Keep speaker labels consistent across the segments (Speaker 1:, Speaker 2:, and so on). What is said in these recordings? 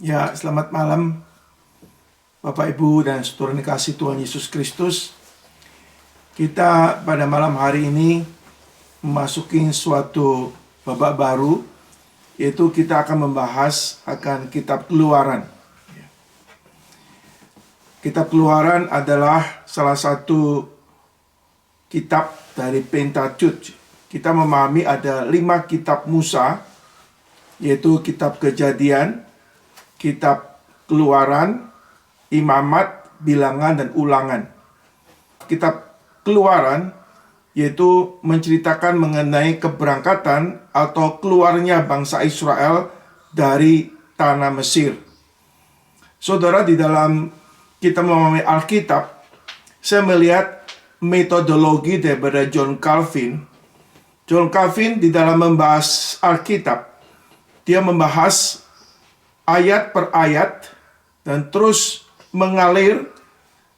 Speaker 1: Ya, selamat malam Bapak Ibu dan saudara yang dikasihi Tuhan Yesus Kristus. Kita pada malam hari ini memasuki suatu babak baru, yaitu kita akan membahas akan kitab Keluaran. Kitab Keluaran adalah salah satu kitab dari Pentateuch. Kita memahami ada 5 kitab Musa, yaitu kitab Kejadian, kitab Keluaran, Imamat, Bilangan, dan Ulangan. Kitab Keluaran yaitu menceritakan mengenai keberangkatan atau keluarnya bangsa Israel dari tanah Mesir. Saudara, di dalam kita memahami Alkitab, saya melihat metodologi daripada John Calvin. John Calvin di dalam membahas Alkitab, dia membahas ayat per ayat dan terus mengalir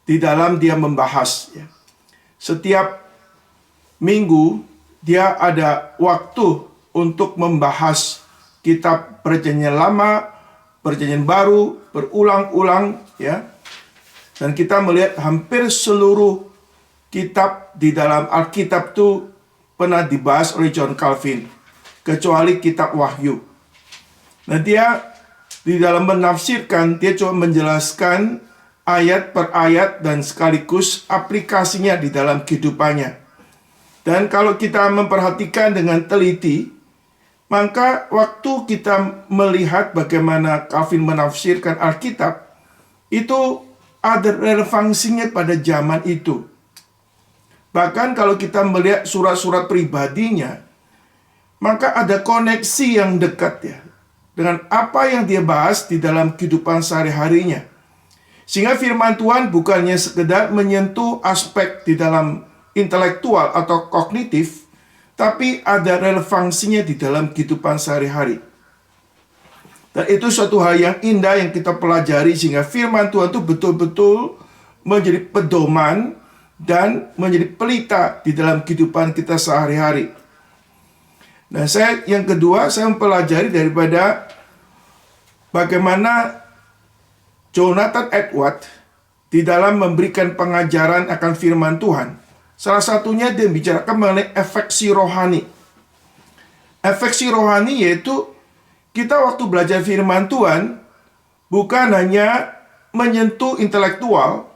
Speaker 1: di dalam dia membahas. Setiap minggu dia ada waktu untuk membahas kitab Perjanjian Lama, Perjanjian Baru, berulang-ulang, ya. Dan kita melihat hampir seluruh kitab di dalam Alkitab itu pernah dibahas oleh John Calvin, kecuali kitab Wahyu. Nah, dia di dalam menafsirkan, dia coba menjelaskan ayat per ayat dan sekaligus aplikasinya di dalam kehidupannya. Dan kalau kita memperhatikan dengan teliti, maka waktu kita melihat bagaimana Calvin menafsirkan Alkitab, itu ada relevansinya pada zaman itu. Bahkan kalau kita melihat surat-surat pribadinya, maka ada koneksi yang dekat ya dengan apa yang dia bahas di dalam kehidupan sehari-harinya. Sehingga firman Tuhan bukannya sekedar menyentuh aspek di dalam intelektual atau kognitif, tapi ada relevansinya di dalam kehidupan sehari-hari. Dan itu suatu hal yang indah yang kita pelajari, sehingga firman Tuhan itu betul-betul menjadi pedoman dan menjadi pelita di dalam kehidupan kita sehari-hari. Nah, yang kedua, saya mempelajari daripada bagaimana Jonathan Edwards di dalam memberikan pengajaran akan firman Tuhan. Salah satunya dia bicarakan mengenai efeksi rohani. Efeksi rohani yaitu kita waktu belajar firman Tuhan bukan hanya menyentuh intelektual,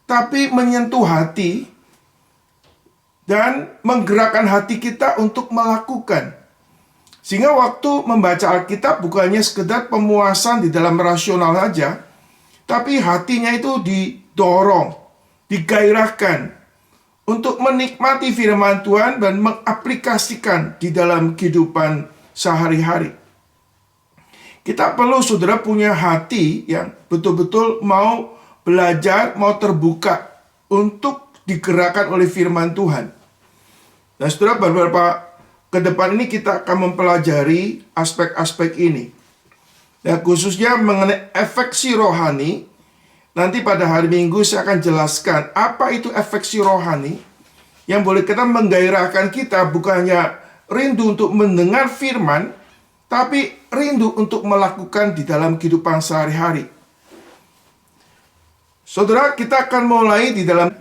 Speaker 1: tapi menyentuh hati dan menggerakkan hati kita untuk melakukan. Sehingga waktu membaca Alkitab bukannya sekedar pemuasan di dalam rasional saja, tapi hatinya itu didorong, digairahkan untuk menikmati firman Tuhan dan mengaplikasikan di dalam kehidupan sehari-hari. Kita perlu, saudara, punya hati yang betul-betul mau belajar, mau terbuka untuk digerakkan oleh firman Tuhan. Nah, saudara, beberapa ke depan ini kita akan mempelajari aspek-aspek ini. Nah, khususnya mengenai efeksi rohani. Nanti pada hari Minggu saya akan jelaskan apa itu efeksi rohani yang boleh kita menggairahkan kita bukannya rindu untuk mendengar firman, tapi rindu untuk melakukan di dalam kehidupan sehari-hari. Saudara, kita akan mulai di dalam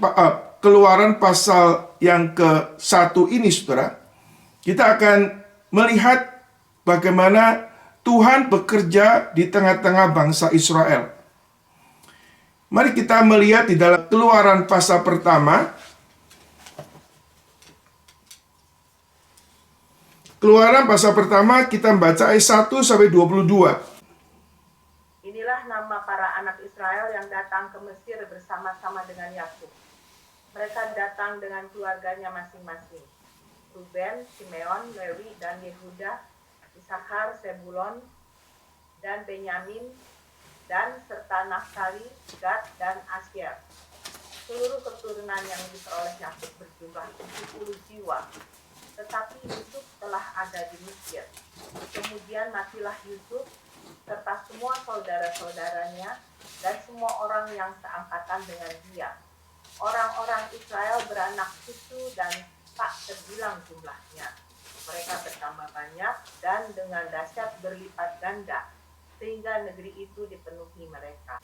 Speaker 1: Keluaran pasal yang ke-1 ini, saudara. Kita akan melihat bagaimana Tuhan bekerja di tengah-tengah bangsa Israel. Mari kita melihat di dalam Keluaran pasal pertama. Keluaran pasal pertama kita membaca ayat 1 sampai 22.
Speaker 2: Inilah nama para anak Israel yang datang ke Mesir bersama-sama dengan Yakub. Mereka datang dengan keluarganya masing-masing. Ruben, Simeon, Lewi, dan Yehuda, Isakar, Sebulon, dan Benyamin, dan serta Naftali, Gad, dan Asyer. Seluruh keturunan yang diperoleh Yakub berjumlah 70 jiwa. Tetapi Yusuf telah ada di Mesir. Kemudian matilah Yusuf, serta semua saudara-saudaranya, dan semua orang yang seangkatan dengan dia. Orang-orang Israel beranak cucu dan tak terbilang jumlahnya. Mereka bertambah banyak dan dengan dahsyat berlipat ganda. sehingga negeri itu dipenuhi mereka.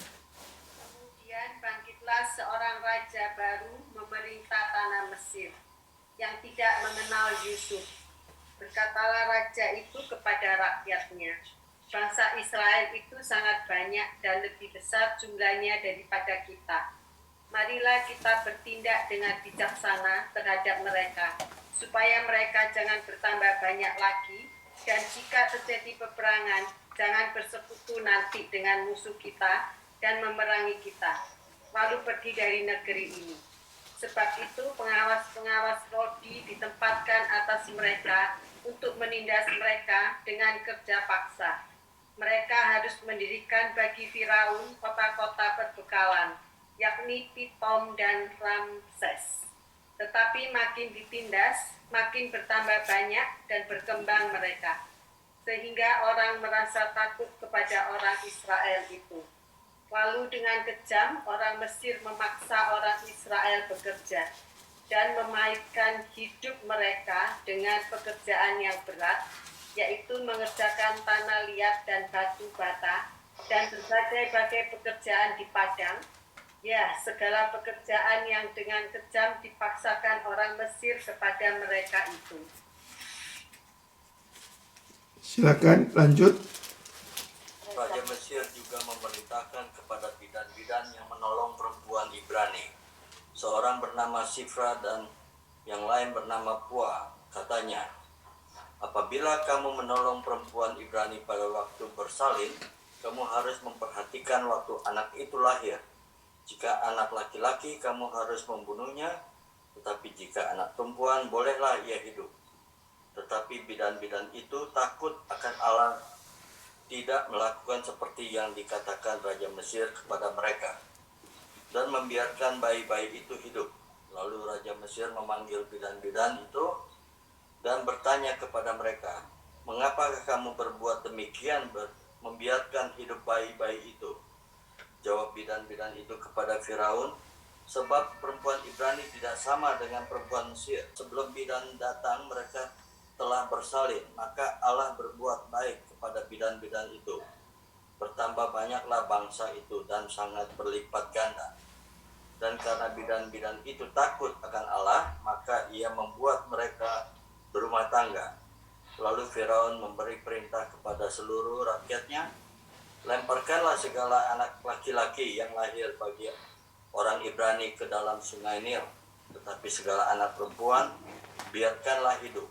Speaker 3: Kemudian bangkitlah seorang raja baru memerintah tanah Mesir yang tidak mengenal Yusuf. Berkatalah raja itu kepada rakyatnya, bangsa Israel itu sangat banyak dan lebih besar jumlahnya daripada kita. Marilah kita bertindak dengan bijaksana terhadap mereka, supaya mereka jangan bertambah banyak lagi, dan jika terjadi peperangan, jangan bersekutu nanti dengan musuh kita dan memerangi kita, lalu pergi dari negeri ini. Sebab itu pengawas-pengawas rodi ditempatkan atas mereka untuk menindas mereka dengan kerja paksa. Mereka harus mendirikan bagi Firaun kota-kota perbekalan, yakni Pitom dan Ramses. Tetapi makin ditindas, makin bertambah banyak dan berkembang mereka, sehingga orang merasa takut kepada orang Israel itu. Lalu dengan kejam orang Mesir memaksa orang Israel bekerja dan memaitkan hidup mereka dengan pekerjaan yang berat, yaitu mengerjakan tanah liat dan batu bata dan berbagai-bagai pekerjaan di padang. Ya, segala pekerjaan yang dengan kejam dipaksakan orang Mesir kepada mereka itu.
Speaker 1: Silakan lanjut.
Speaker 4: Raja Mesir juga memerintahkan kepada bidan-bidan yang menolong perempuan Ibrani, seorang bernama Sifra dan yang lain bernama Pua. Katanya, apabila kamu menolong perempuan Ibrani pada waktu bersalin, kamu harus memperhatikan waktu anak itu lahir. Jika anak laki-laki, kamu harus membunuhnya, tetapi jika anak perempuan, bolehlah ia hidup. Tetapi bidan-bidan itu takut akan Allah, tidak melakukan seperti yang dikatakan Raja Mesir kepada mereka, dan membiarkan bayi-bayi itu hidup. Lalu Raja Mesir memanggil bidan-bidan itu dan bertanya kepada mereka, mengapakah kamu berbuat demikian, membiarkan hidup bayi-bayi itu? Jawab bidan-bidan itu kepada Firaun, sebab perempuan Ibrani tidak sama dengan perempuan Mesir. Sebelum bidan datang, mereka telah bersalin, maka Allah berbuat baik kepada bidan-bidan itu. Bertambah banyaklah bangsa itu dan sangat berlipat ganda. Dan karena bidan-bidan itu takut akan Allah, maka ia membuat mereka berumah tangga. Lalu Firaun memberi perintah kepada seluruh rakyatnya, lemparkanlah segala anak laki-laki yang lahir bagi orang Ibrani ke dalam sungai Nil, tetapi segala anak perempuan biarkanlah hidup.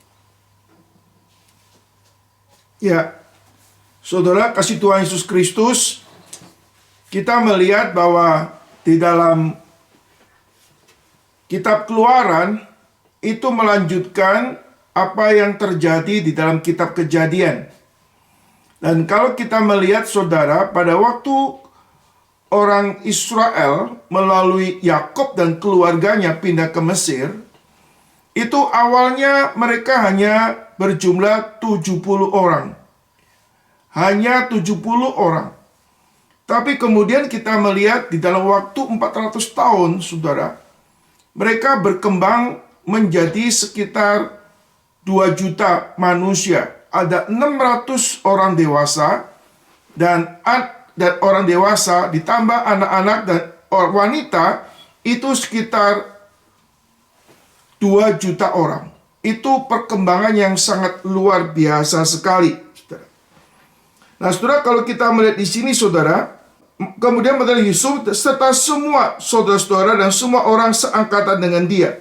Speaker 1: Ya, saudara kasih Tuhan Yesus Kristus, kita melihat bahwa di dalam kitab Keluaran itu melanjutkan apa yang terjadi di dalam kitab Kejadian. Dan kalau kita melihat saudara, pada waktu orang Israel melalui Yakub dan keluarganya pindah ke Mesir, itu awalnya mereka hanya berjumlah 70 orang. Hanya 70 orang. Tapi kemudian kita melihat di dalam waktu 400 tahun, saudara, mereka berkembang menjadi sekitar 2 juta manusia. Ada 600 orang dewasa dan orang dewasa ditambah anak-anak dan wanita itu sekitar 2 juta orang. Itu perkembangan yang sangat luar biasa sekali, saudara. Nah, saudara, kalau kita melihat di sini, saudara, kemudian Nabi Yusuf serta semua saudara-saudara dan semua orang seangkatan dengan dia.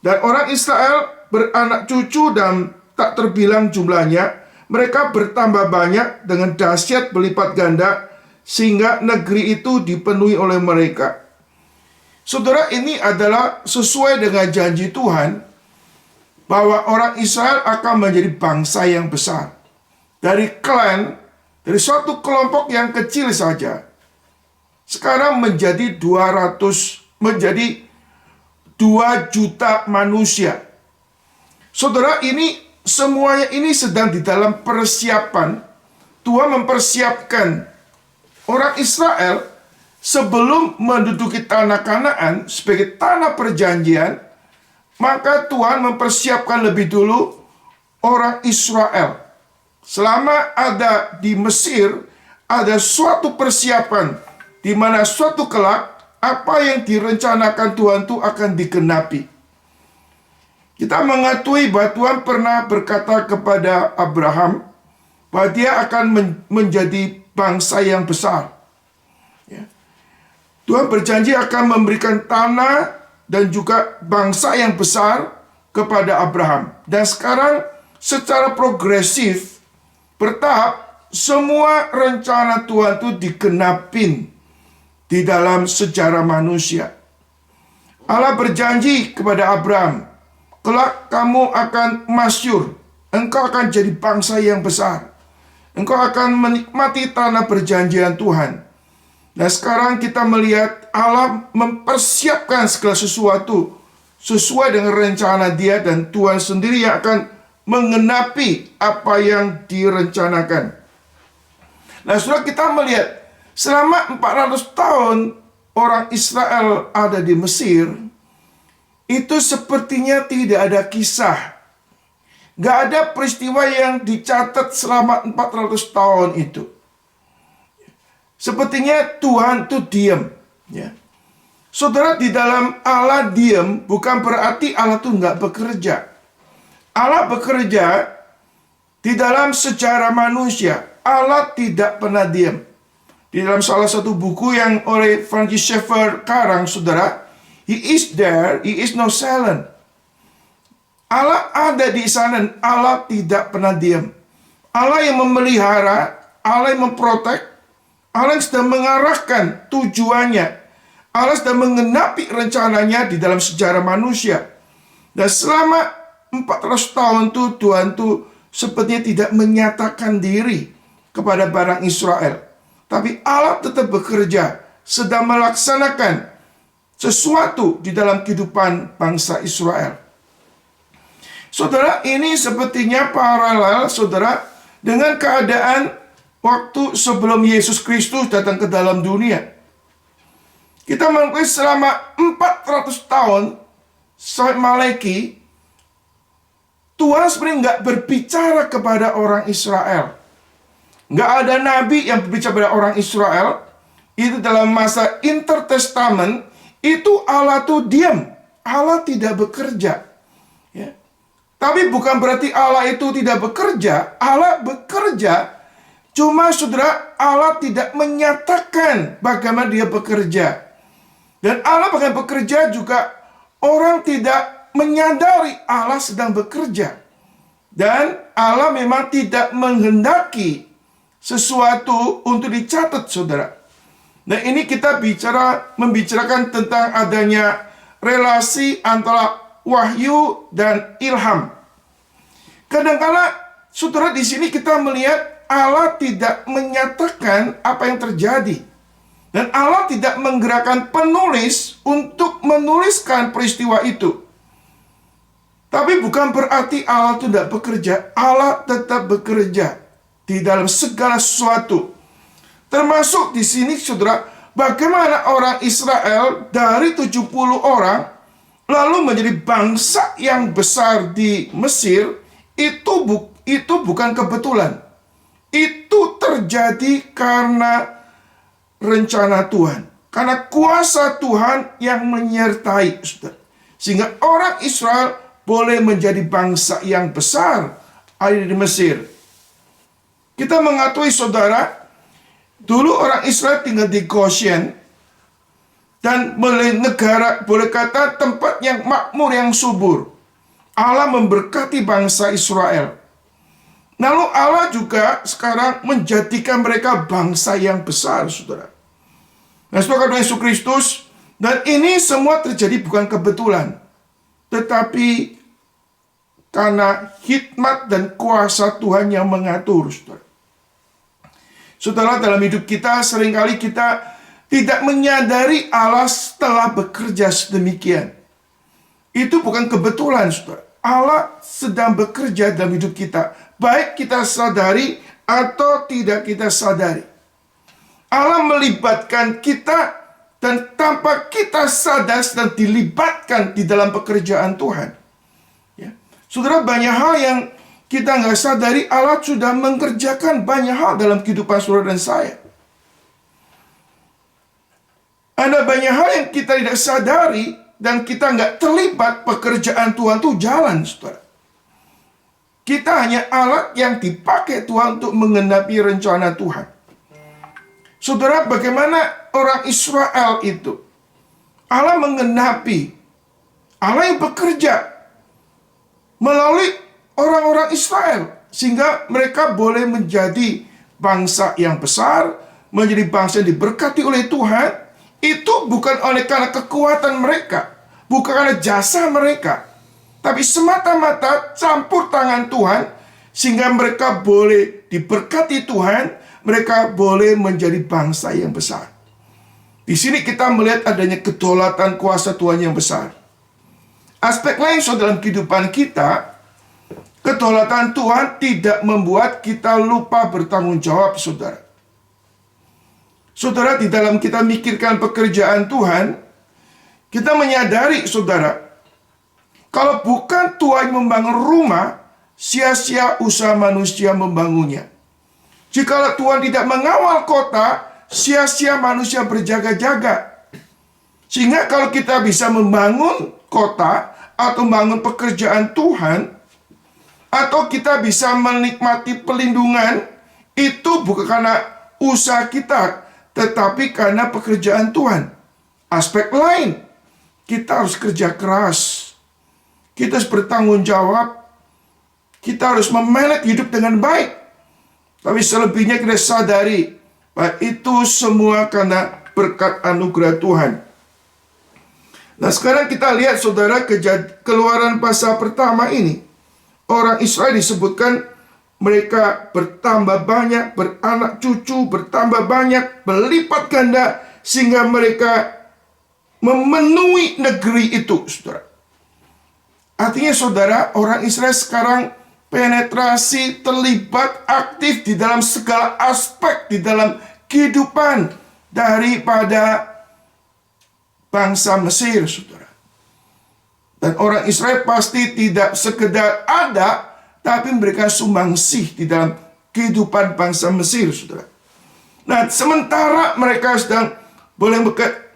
Speaker 1: Dan orang Israel beranak cucu dan tak terbilang jumlahnya, mereka bertambah banyak dengan dahsyat berlipat ganda, sehingga negeri itu dipenuhi oleh mereka. Saudara, ini adalah sesuai dengan janji Tuhan, bahwa orang Israel akan menjadi bangsa yang besar. Dari klan, dari suatu kelompok yang kecil saja, sekarang menjadi 2 juta manusia. Saudara, ini semuanya ini sedang di dalam persiapan. Tuhan mempersiapkan orang Israel sebelum menduduki tanah Kanaan sebagai tanah perjanjian. Maka Tuhan mempersiapkan lebih dulu orang Israel selama ada di Mesir, ada suatu persiapan di mana suatu kelak apa yang direncanakan Tuhan itu akan digenapi. Kita mengetahui bahwa Tuhan pernah berkata kepada Abraham bahwa dia akan menjadi bangsa yang besar. Ya. Tuhan berjanji akan memberikan tanah dan juga bangsa yang besar kepada Abraham. Dan sekarang secara progresif, bertahap, semua rencana Tuhan itu digenapin di dalam sejarah manusia. Allah berjanji kepada Abraham, kelak kamu akan masyhur, engkau akan jadi bangsa yang besar. Engkau akan menikmati tanah perjanjian Tuhan. Nah sekarang kita melihat Allah mempersiapkan segala sesuatu sesuai dengan rencana Dia, dan Tuhan sendiri yang akan menggenapi apa yang direncanakan. Nah saudara, kita melihat selama 400 tahun orang Israel ada di Mesir, itu sepertinya tidak ada kisah. Gak ada peristiwa yang dicatat selama 400 tahun itu. Sepertinya Tuhan itu diam. Ya. Saudara, di dalam Allah diam bukan berarti Allah itu nggak bekerja. Allah bekerja di dalam sejarah manusia. Allah tidak pernah diam. Di dalam salah satu buku yang oleh Francis Schaeffer karang, saudara, He is there, He is not silent. Allah ada di sana, Allah tidak pernah diam. Allah yang memelihara, Allah yang memprotek, Allah yang sedang mengarahkan tujuannya. Allah sedang menggenapi rencananya di dalam sejarah manusia. Dan selama 400 tahun itu Tuhan itu sepertinya tidak menyatakan diri kepada barang Israel. Tapi Allah tetap bekerja, sedang melaksanakan sesuatu di dalam kehidupan bangsa Israel. Saudara, ini sepertinya paralel, saudara, dengan keadaan waktu sebelum Yesus Kristus datang ke dalam dunia. Kita mengakui selama 400 tahun sampai Malaki, Tuhan sebenarnya nggak berbicara kepada orang Israel. Nggak ada nabi yang berbicara kepada orang Israel. Itu dalam masa intertestament, itu Allah tuh diam. Allah tidak bekerja. Ya. Tapi bukan berarti Allah itu tidak bekerja. Allah bekerja. Cuma saudara, Allah tidak menyatakan bagaimana dia bekerja. Dan Allah bahkan bekerja juga, orang tidak menyadari Allah sedang bekerja. Dan Allah memang tidak menghendaki sesuatu untuk dicatat, saudara. Nah ini kita membicarakan tentang adanya relasi antara wahyu dan ilham. Kadang-kala, saudara, di sini kita melihat Allah tidak menyatakan apa yang terjadi. Dan Allah tidak menggerakkan penulis untuk menuliskan peristiwa itu. Tapi bukan berarti Allah tidak bekerja. Allah tetap bekerja di dalam segala sesuatu. Termasuk di sini, saudara, bagaimana orang Israel dari 70 orang lalu menjadi bangsa yang besar di Mesir, itu bukan kebetulan. Itu terjadi karena rencana Tuhan. Karena kuasa Tuhan yang menyertai, saudara. Sehingga orang Israel boleh menjadi bangsa yang besar ada di Mesir. Kita mengetahui, saudara, dulu orang Israel tinggal di Goshen, dan negara, boleh kata tempat yang makmur, yang subur. Allah memberkati bangsa Israel. Lalu Allah juga sekarang menjadikan mereka bangsa yang besar, saudara. Nah, saudara, Yesus Kristus, dan ini semua terjadi bukan kebetulan, tetapi karena hikmat dan kuasa Tuhan yang mengatur, saudara. Saudara, dalam hidup kita seringkali kita tidak menyadari Allah telah bekerja sedemikian. Itu bukan kebetulan, saudara. Allah sedang bekerja dalam hidup kita, baik kita sadari atau tidak kita sadari. Allah melibatkan kita, dan tanpa kita sadar dan dilibatkan di dalam pekerjaan Tuhan. Ya. Saudara, banyak hal yang kita nggak sadari Allah sudah mengerjakan banyak hal dalam kehidupan saudara dan saya. Ada banyak hal yang kita tidak sadari dan kita nggak terlibat, pekerjaan Tuhan itu jalan, saudara. Kita hanya alat yang dipakai Tuhan untuk menggenapi rencana Tuhan. Saudara, bagaimana orang Israel itu? Allah menggenapi, Allah yang bekerja melalui orang-orang Israel, sehingga mereka boleh menjadi bangsa yang besar, menjadi bangsa yang diberkati oleh Tuhan. Itu bukan oleh karena kekuatan mereka, bukan karena jasa mereka, tapi semata-mata campur tangan Tuhan, sehingga mereka boleh diberkati Tuhan, mereka boleh menjadi bangsa yang besar. Di sini kita melihat adanya kedaulatan kuasa Tuhan yang besar. Aspek lain dalam kehidupan kita, kedaulatan Tuhan tidak membuat kita lupa bertanggung jawab, saudara. Saudara, di dalam kita mikirkan pekerjaan Tuhan, kita menyadari, saudara, kalau bukan Tuhan membangun rumah, sia-sia usaha manusia membangunnya. Jika Tuhan tidak mengawal kota, sia-sia manusia berjaga-jaga. Sehingga kalau kita bisa membangun kota, atau membangun pekerjaan Tuhan, atau kita bisa menikmati pelindungan, itu bukan karena usaha kita, tetapi karena pekerjaan Tuhan. Aspek lain, kita harus kerja keras. Kita harus bertanggung jawab. Kita harus memanage hidup dengan baik. Tapi selebihnya kita sadari bahwa itu semua karena berkat anugerah Tuhan. Nah, sekarang kita lihat, saudara, Keluaran pasal pertama ini. Orang Israel disebutkan mereka bertambah banyak, beranak cucu, bertambah banyak, berlipat ganda, sehingga mereka memenuhi negeri itu, saudara. Artinya, saudara, orang Israel sekarang penetrasi, terlibat, aktif di dalam segala aspek, di dalam kehidupan daripada bangsa Mesir, saudara. Dan orang Israel pasti tidak sekedar ada, tapi memberikan sumbangsih di dalam kehidupan bangsa Mesir, saudara. Nah, sementara mereka sedang boleh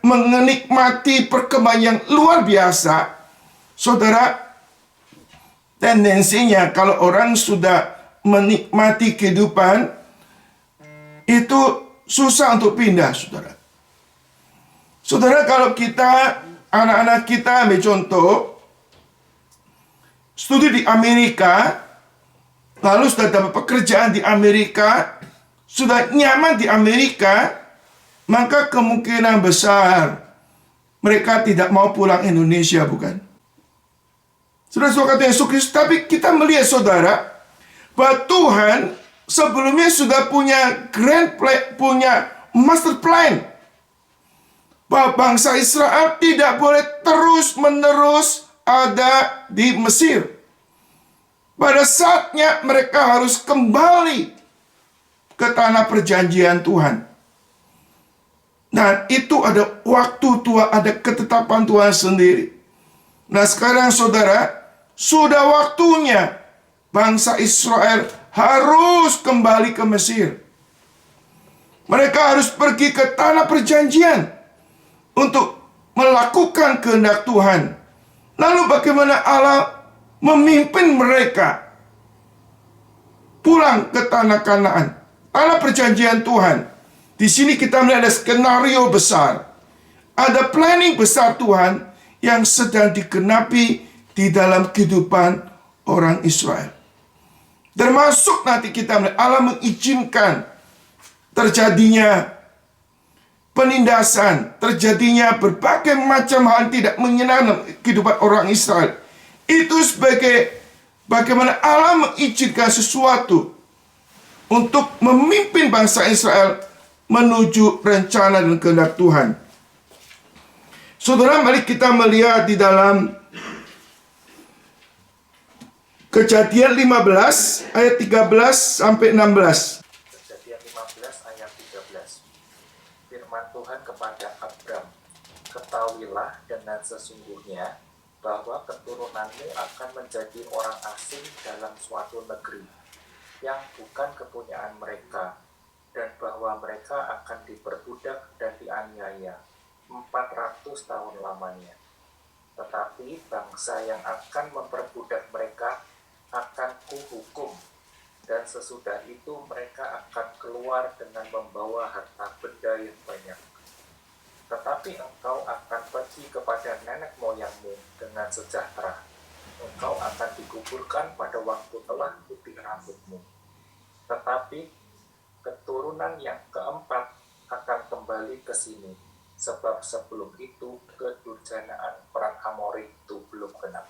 Speaker 1: menikmati perkembangan yang luar biasa, saudara, tendensinya kalau orang sudah menikmati kehidupan, itu susah untuk pindah, saudara. Saudara, kalau kita, anak-anak kita ambil contoh, studi di Amerika, lalu sudah dapat pekerjaan di Amerika, sudah nyaman di Amerika, maka kemungkinan besar mereka tidak mau pulang Indonesia, bukan? Saudara, kata Yesus Kristus, tapi kita melihat, saudara, bahwa Tuhan sebelumnya sudah punya grand plan, punya master plan, bahwa bangsa Israel tidak boleh terus-menerus ada di Mesir. Pada saatnya mereka harus kembali ke tanah perjanjian Tuhan. Nah, itu ada waktu Tuhan, ada ketetapan Tuhan sendiri. Nah, sekarang, saudara, sudah waktunya bangsa Israel harus kembali ke Mesir. Mereka harus pergi ke tanah perjanjian untuk melakukan kehendak Tuhan. Lalu bagaimana Allah memimpin mereka pulang ke tanah Kanaan, tanah perjanjian Tuhan. Di sini kita melihat ada skenario besar, ada planning besar Tuhan yang sedang digenapi di dalam kehidupan orang Israel. Termasuk nanti kita melihat Allah mengizinkan terjadinya penindasan, terjadinya berbagai macam hal tidak menyenangkan kehidupan orang Israel. Itu sebagai bagaimana Allah mengizinkan sesuatu untuk memimpin bangsa Israel menuju rencana dan kehendak Tuhan. Saudara, mari kita melihat di dalam Kejadian 15 ayat 13 sampai 16.
Speaker 5: Kejadian 15 ayat 13. Firman Tuhan kepada Abram, ketahuilah dengan sesungguhnya bahwa keturunan keturunanmu akan menjadi orang asing dalam suatu negeri yang bukan kepunyaan mereka, dan bahwa mereka akan diperbudak dan dianiaya 400 tahun lamanya. Tetapi bangsa yang akan memperbudak mereka akan kuhukum, dan sesudah itu mereka akan keluar dengan membawa harta benda yang banyak. Tetapi engkau akan pergi kepada nenek moyangmu dengan sejahtera. Engkau akan dikuburkan pada waktu telah putih rambutmu. Tetapi keturunan yang keempat akan kembali ke sini, sebab sebelum itu kedurjanaan perang Amori itu belum genap.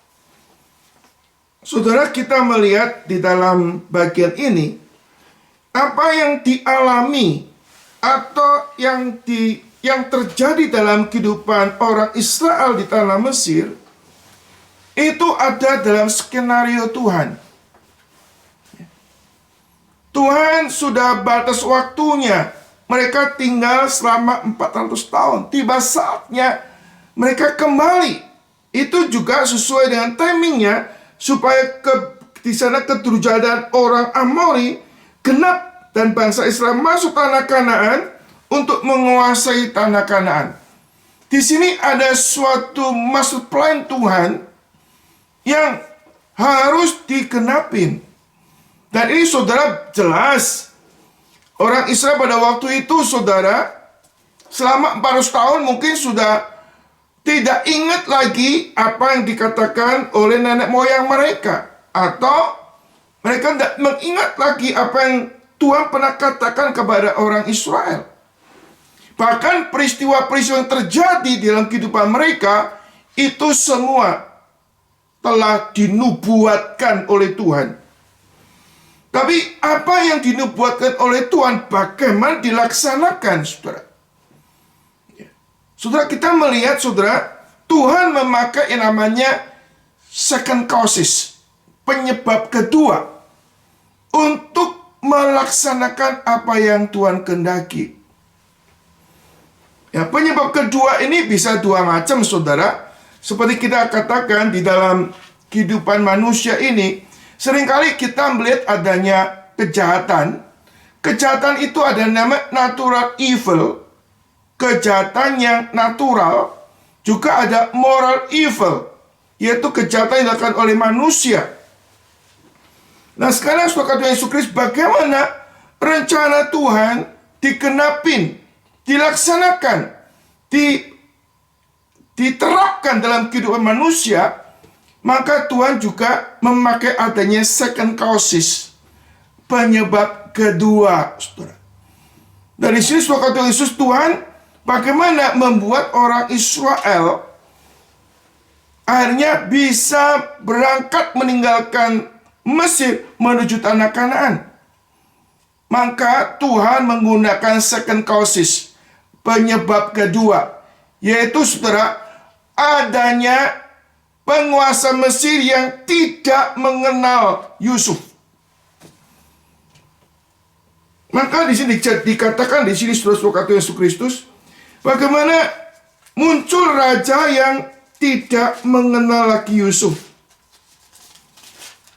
Speaker 1: Saudara, kita melihat di dalam bagian ini apa yang dialami atau yang terjadi dalam kehidupan orang Israel di tanah Mesir itu ada dalam skenario Tuhan. Tuhan sudah batas waktunya. Mereka tinggal selama 400 tahun. Tiba saatnya mereka kembali. Itu juga sesuai dengan timingnya supaya di sana kedurjanaan orang Amori genap dan bangsa Israel masuk tanah Kanaan untuk menguasai tanah Kanaan. Di sini ada suatu maksud plan Tuhan yang harus digenapin. Dan ini saudara jelas, orang Israel pada waktu itu saudara, selama 400 tahun mungkin sudah tidak ingat lagi apa yang dikatakan oleh nenek moyang mereka. Atau mereka tidak mengingat lagi apa yang Tuhan pernah katakan kepada orang Israel. Bahkan peristiwa-peristiwa yang terjadi dalam kehidupan mereka itu semua telah dinubuatkan oleh Tuhan. Tapi apa yang dinubuatkan oleh Tuhan bagaimana dilaksanakan, saudara? Saudara, kita melihat, saudara, Tuhan memakai yang namanya second causes, penyebab kedua, untuk melaksanakan apa yang Tuhan kehendaki. Ya, penyebab kedua ini bisa dua macam, saudara. Seperti kita katakan di dalam kehidupan manusia ini, seringkali kita melihat adanya kejahatan. Kejahatan itu ada nama natural evil, kejahatan yang natural. Juga ada moral evil, yaitu kejahatan yang dilakukan oleh manusia. Nah sekarang saudara Tuhan Yesus Kristus, bagaimana rencana Tuhan digenapin, dilaksanakan, diterapkan dalam kehidupan manusia, maka Tuhan juga memakai adanya second causes, penyebab kedua, saudara. Dari sini saudara Tuhan Yesus, Tuhan bagaimana membuat orang Israel akhirnya bisa berangkat meninggalkan Mesir menuju tanah Kanaan. Maka Tuhan menggunakan second causes, penyebab kedua, yaitu saudara, adanya penguasa Mesir yang tidak mengenal Yusuf. Maka di sini dikatakan di sini saudara-saudara Yesus Kristus, bagaimana muncul raja yang tidak mengenal lagi Yusuf.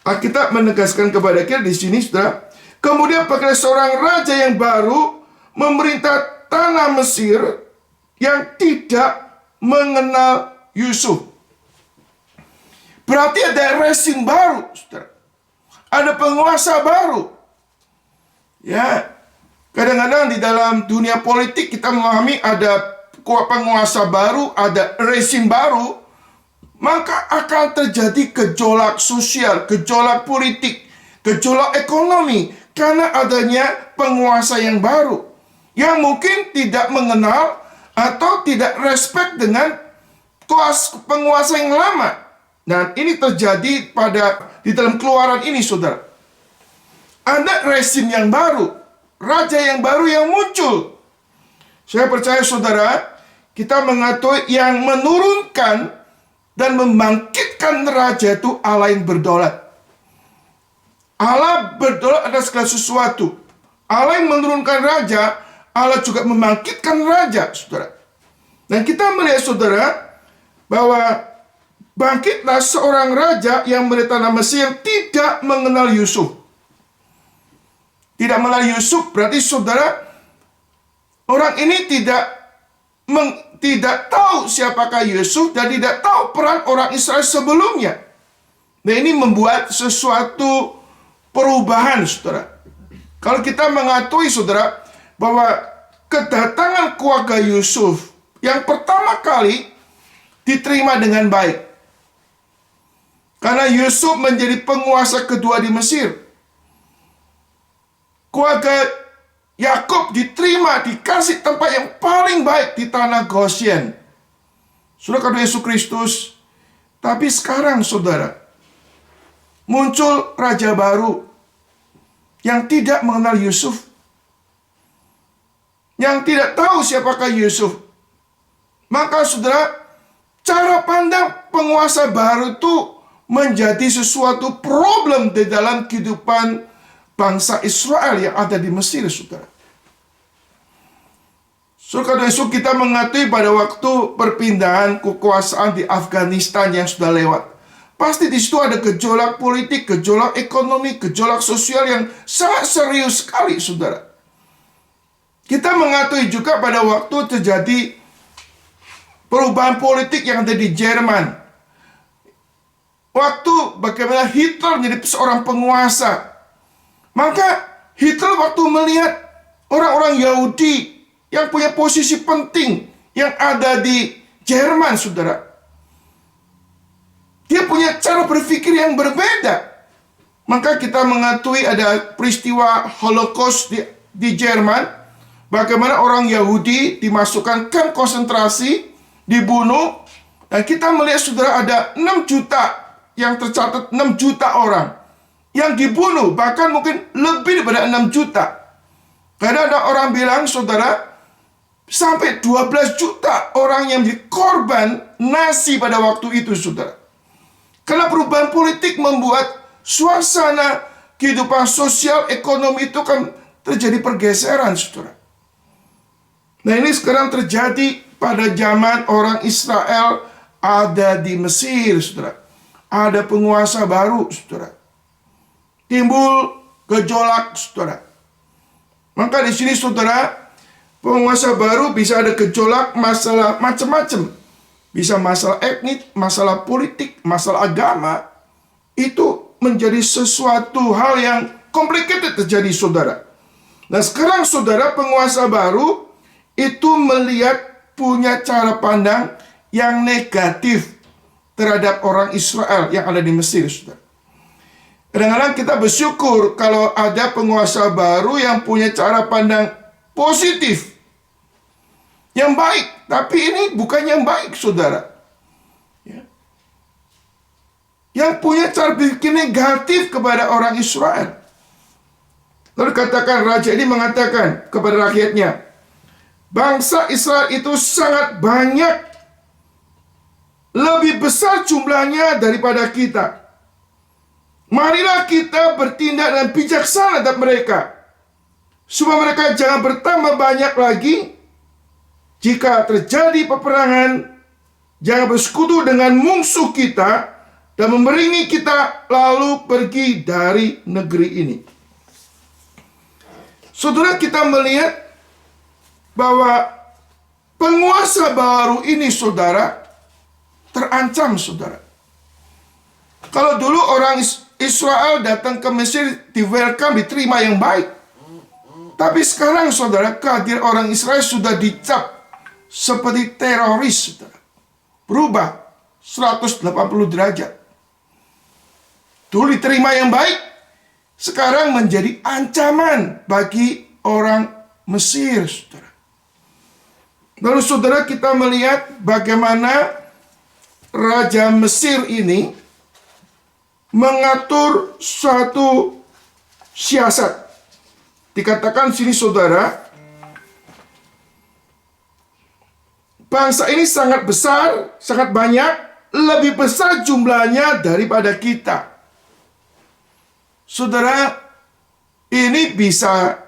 Speaker 1: Alkitab menegaskan kepada kita di sini, saudara, kemudian pakai seorang raja yang baru memerintah tanah Mesir yang tidak mengenal Yusuf. Berarti ada rezim baru, saudara. Ada penguasa baru. Ya, kadang-kadang di dalam dunia politik kita memahami ada penguasa baru, ada rezim baru, maka akan terjadi gejolak sosial, gejolak politik, gejolak ekonomi, karena adanya penguasa yang baru, yang mungkin tidak mengenal atau tidak respect dengan penguasa yang lama. Dan ini terjadi di dalam Keluaran ini, saudara. Ada rezim yang baru, raja yang baru yang muncul. Saya percaya, saudara, kita mengatakan yang menurunkan dan membangkitkan raja itu Allah yang berdaulat. Allah berdaulat atas segala sesuatu. Allah yang menurunkan raja, Allah juga membangkitkan raja, saudara. Dan kita melihat, saudara, bahwa bangkitlah seorang raja yang dari tanah Mesir yang tidak mengenal Yusuf. Tidak mengenal Yusuf berarti saudara, orang ini tidak tahu siapakah Yusuf dan tidak tahu peran orang Israel sebelumnya. Nah, ini membuat sesuatu perubahan, saudara. Kalau kita mengakui, saudara, bahwa kedatangan keluarga Yusuf yang pertama kali diterima dengan baik. Karena Yusuf menjadi penguasa kedua di Mesir. Keluarga Yakub diterima, dikasih tempat yang paling baik di tanah Goshen. Sudah kata Yesus Kristus. Tapi sekarang, saudara, muncul raja baru yang tidak mengenal Yusuf, yang tidak tahu siapakah Yusuf. Maka, saudara, cara pandang penguasa baru itu menjadi sesuatu problem di dalam kehidupan bangsa Israel yang ada di Mesir, saudara. Saudara Yesus, kita mengakui pada waktu perpindahan kekuasaan di Afghanistan yang sudah lewat. Pasti di situ ada gejolak politik, gejolak ekonomi, gejolak sosial yang sangat serius sekali, saudara. Kita mengakui juga pada waktu terjadi perubahan politik yang ada di Jerman. Waktu bagaimana Hitler menjadi seorang penguasa. Maka Hitler waktu melihat orang-orang Yahudi yang punya posisi penting yang ada di Jerman, saudara, dia punya cara berpikir yang berbeda. Maka kita mengakui ada peristiwa Holocaust di Jerman, bagaimana orang Yahudi dimasukkan kamp konsentrasi, dibunuh, dan kita melihat, saudara, ada 6 juta yang tercatat, 6 juta orang yang dibunuh, bahkan mungkin lebih daripada 6 juta. Karena ada orang bilang, saudara, sampai 12 juta orang yang menjadi korban Nazi pada waktu itu, saudara. Karena perubahan politik membuat suasana kehidupan sosial, ekonomi itu kan terjadi pergeseran, saudara. Nah, ini sekarang terjadi pada zaman orang Israel ada di Mesir, saudara. Ada penguasa baru, saudara. Timbul gejolak, saudara. Maka di sini, saudara, penguasa baru bisa ada gejolak masalah macam-macam. Bisa masalah etnis, masalah politik, masalah agama. Itu menjadi sesuatu hal yang complicated terjadi, saudara. Nah, sekarang, saudara, penguasa baru itu melihat punya cara pandang yang negatif terhadap orang Israel yang ada di Mesir, saudara. Kadang-kadang kita bersyukur kalau ada penguasa baru yang punya cara pandang positif, yang baik. Tapi ini bukan yang baik, saudara. Ya. Yang punya cara berpikir negatif kepada orang Israel. Lalu katakan, raja ini mengatakan kepada rakyatnya, bangsa Israel itu sangat banyak, lebih besar jumlahnya daripada kita. Marilah kita bertindak dengan bijaksana terhadap mereka, supaya mereka jangan bertambah banyak lagi. Jika terjadi peperangan, jangan bersekutu dengan musuh kita dan memerangi kita lalu pergi dari negeri ini. Saudara, kita melihat bahwa penguasa baru ini, saudara, terancam, saudara. Kalau dulu orang Israel datang ke Mesir, di welcome, diterima yang baik. Tapi sekarang, saudara, kehadiran orang Israel sudah dicap seperti teroris, saudara. Berubah 180 derajat. Dulu diterima yang baik, sekarang menjadi ancaman bagi orang Mesir, saudara. Lalu, saudara, kita melihat bagaimana Raja Mesir ini mengatur suatu siasat. Dikatakan sini, saudara, bangsa ini sangat besar, sangat banyak, lebih besar jumlahnya daripada kita. Saudara, ini bisa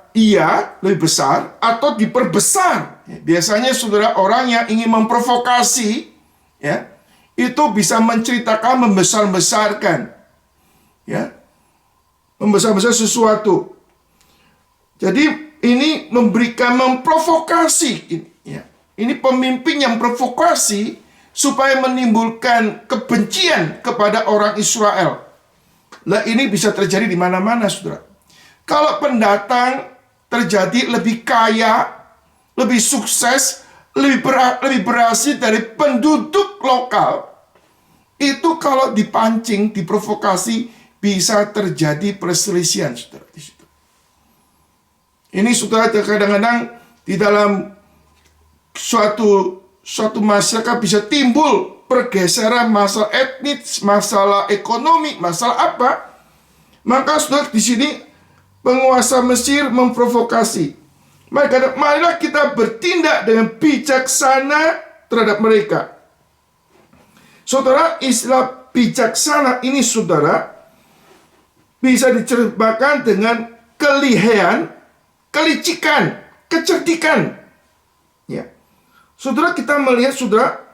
Speaker 1: lebih besar atau diperbesar. Biasanya, saudara, orang yang ingin memprovokasi, ya, itu bisa menceritakan, membesar-besarkan, ya, membesar-besar sesuatu. Jadi ini memprovokasi, ya. Ini pemimpin yang provokasi supaya menimbulkan kebencian kepada orang Israel. Nah, ini bisa terjadi di mana-mana, saudara. Kalau pendatang terjadi lebih kaya, lebih sukses, lebih berhasil dari penduduk lokal, itu kalau dipancing, diprovokasi, bisa terjadi perselisihan, saudara, di situ. Ini, saudara, kadang-kadang di dalam suatu masyarakat bisa timbul pergeseran masalah etnis, masalah ekonomi, masalah apa. Maka, saudara, di sini penguasa Mesir memprovokasi. Maka marilah kita bertindak dengan bijaksana terhadap mereka. Saudara, istilah bijaksana ini, saudara, bisa diterjemahkan dengan kelihayan, kelicikan, kecerdikan. Ya. Saudara, kita melihat, saudara,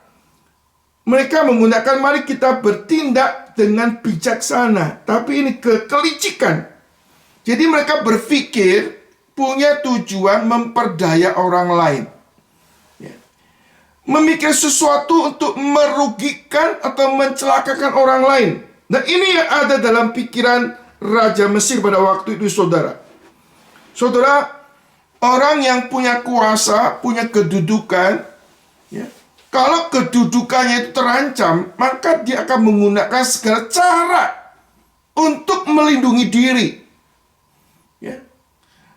Speaker 1: mereka menggunakan mari kita bertindak dengan bijaksana. Tapi ini kelicikan. Jadi mereka berpikir punya tujuan memperdaya orang lain. Ya. Memikir sesuatu untuk merugikan atau mencelakakan orang lain. Nah, ini yang ada dalam pikiran Raja Mesir pada waktu itu, saudara. Saudara, orang yang punya kuasa, punya kedudukan, ya, kalau kedudukannya itu terancam, maka dia akan menggunakan segala cara untuk melindungi diri. Ya.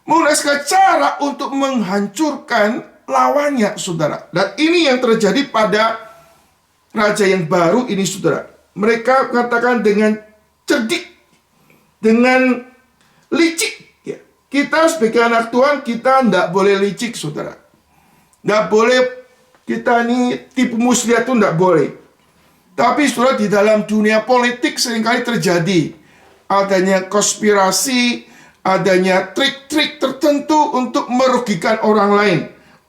Speaker 1: Menggunakan segala cara untuk menghancurkan lawannya, saudara. Dan ini yang terjadi pada raja yang baru ini, saudara. Mereka katakan dengan cerdik, dengan licik. Ya. Kita sebagai anak Tuhan, kita tidak boleh licik, saudara. Tidak boleh kita ini tipu muslihat, itu tidak boleh. Tapi, saudara, di dalam dunia politik seringkali terjadi adanya konspirasi, adanya trik-trik tertentu untuk merugikan orang lain,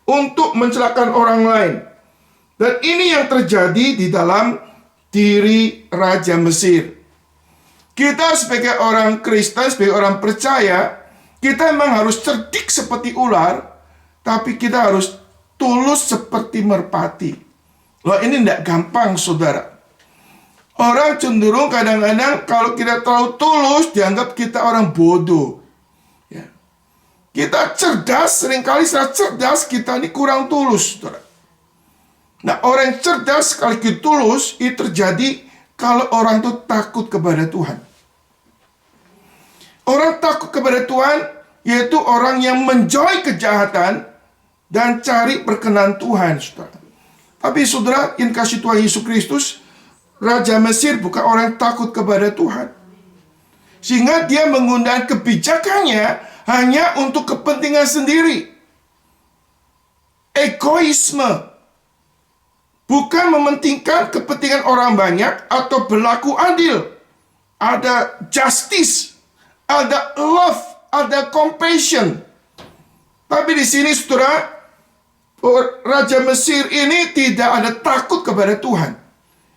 Speaker 1: untuk mencelakakan orang lain. Dan ini yang terjadi di dalam diri Raja Mesir. Kita sebagai orang Kristen, sebagai orang percaya, kita memang harus cerdik seperti ular, tapi kita harus tulus seperti merpati. Loh, ini tidak gampang, saudara. Orang cenderung kadang-kadang kalau kita terlalu tulus, dianggap kita orang bodoh. Ya. Kita cerdas, seringkali secara cerdas, kita ini kurang tulus, saudara. Nah, orang yang cerdas sekaligus tulus, itu terjadi kalau orang itu takut kepada Tuhan. Orang takut kepada Tuhan, yaitu orang yang menjauhi kejahatan dan cari perkenan Tuhan, saudara. Tapi, saudara, yang kasih Tuhan Yesus Kristus, Raja Mesir bukan orang yang takut kepada Tuhan. Sehingga dia menggunakan kebijakannya hanya untuk kepentingan sendiri. Egoisme. Bukan mementingkan kepentingan orang banyak atau berlaku adil. Ada justice, ada love, ada compassion. Tapi di sini, saudara, Raja Mesir ini tidak ada takut kepada Tuhan.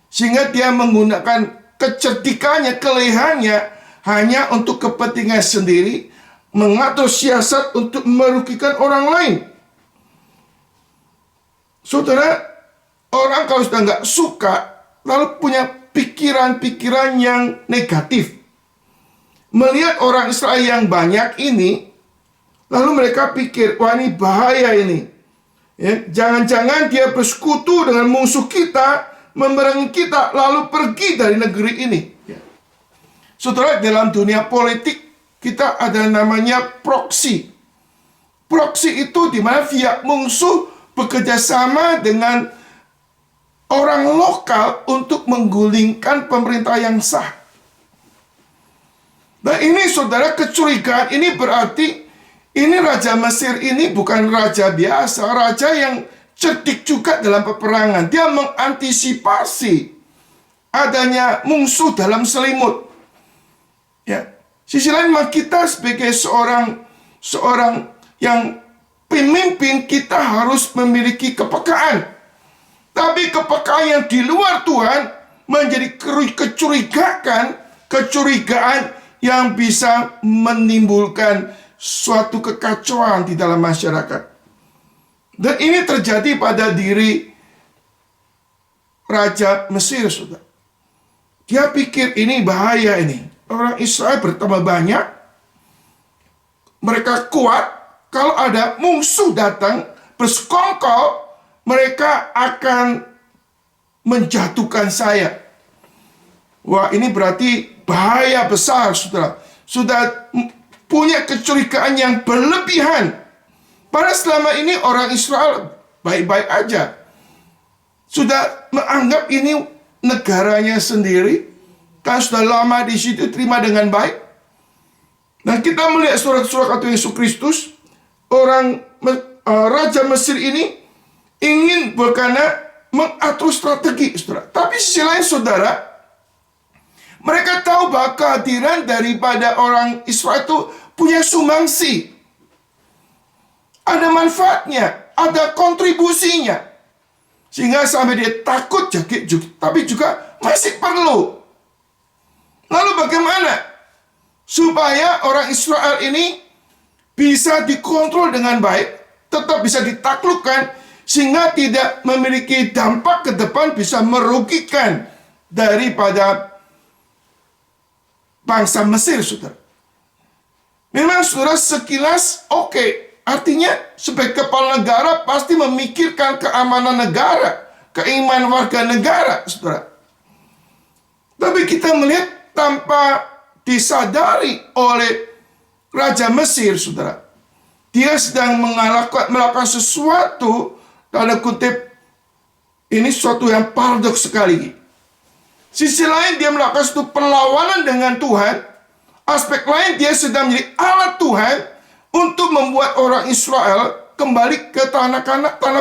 Speaker 1: Sehingga dia menggunakan kecerdikannya, kelehannya hanya untuk kepentingan sendiri, mengatur siasat untuk merugikan orang lain. Saudara, orang kalau sudah nggak suka, lalu punya pikiran-pikiran yang negatif. Melihat orang Israel yang banyak ini, lalu mereka pikir, wah, ini bahaya ini. Ya, jangan-jangan dia bersekutu dengan musuh kita, memerangi kita, lalu pergi dari negeri ini. Ya. Saudara, dalam dunia politik, kita ada namanya proksi. Proksi itu di mana pihak musuh bekerja sama dengan orang lokal untuk menggulingkan pemerintah yang sah. Nah, ini, saudara, kecurigaan ini berarti ini Raja Mesir ini bukan raja biasa, raja yang cerdik juga dalam peperangan. Dia mengantisipasi adanya musuh dalam selimut. Ya. Sisi lain, kita sebagai seorang yang pemimpin, kita harus memiliki kepekaan. Tapi kepekaan yang di luar Tuhan menjadi kecurigaan yang bisa menimbulkan suatu kekacauan di dalam masyarakat. Dan ini terjadi pada diri Raja Mesir, saudara. Dia pikir ini bahaya ini. Orang Israel bertambah banyak. Mereka kuat. Kalau ada musuh datang bersekongkol, mereka akan menjatuhkan saya. Wah, ini berarti bahaya besar, saudara. Sudah punya kecurigaan yang berlebihan. Padahal selama ini orang Israel baik-baik aja. Sudah menganggap ini negaranya sendiri. Kan sudah lama di situ, terima dengan baik. Nah, kita melihat surat-surat Tuhan Yesus Kristus, Raja Mesir ini ingin mengatur strategi, saudara. Tapi sisi lain, saudara, mereka tahu bahwa kehadiran daripada orang Israel itu punya sumbangsi. Ada manfaatnya, ada kontribusinya. Sehingga sampai dia takut, tapi juga masih perlu. Lalu bagaimana? Supaya orang Israel ini bisa dikontrol dengan baik, tetap bisa ditaklukkan, sehingga tidak memiliki dampak ke depan bisa merugikan daripada bangsa Mesir, saudara. Memang saudara sekilas oke. Artinya sebagai kepala negara pasti memikirkan keamanan negara, keimanan warga negara, saudara. Tapi kita melihat tanpa disadari oleh Raja Mesir, saudara. Dia sedang melakukan sesuatu, tanda kutip, ini sesuatu yang paradoks sekali. Sisi lain dia melakukan suatu perlawanan dengan Tuhan. Aspek lain dia sedang menjadi alat Tuhan untuk membuat orang Israel kembali ke tanah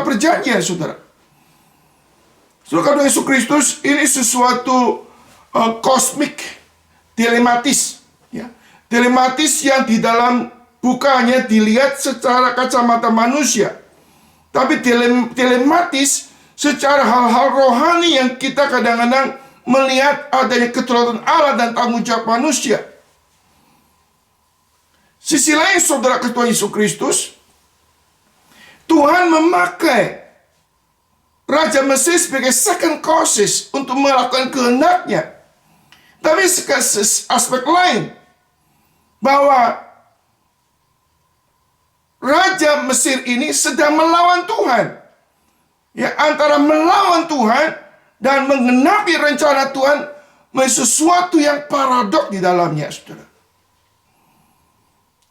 Speaker 1: perjanjian, saudara. Saudara, Yesus Kristus ini sesuatu kosmik, dilematis, ya. Dilematis yang di dalam bukannya dilihat secara kacamata manusia, tapi dilematis secara hal-hal rohani yang kita kadang-kadang melihat adanya kedaulatan Allah dan tanggung jawab manusia. Sisi lain, saudara, Tuhan Yesus Kristus, Tuhan memakai Raja Mesir sebagai second causes untuk melakukan kehendaknya. Tapi aspek lain, bahwa Raja Mesir ini sedang melawan Tuhan. Ya, antara melawan Tuhan dan menggenapi rencana Tuhan, sesuatu yang paradok di dalamnya, saudara.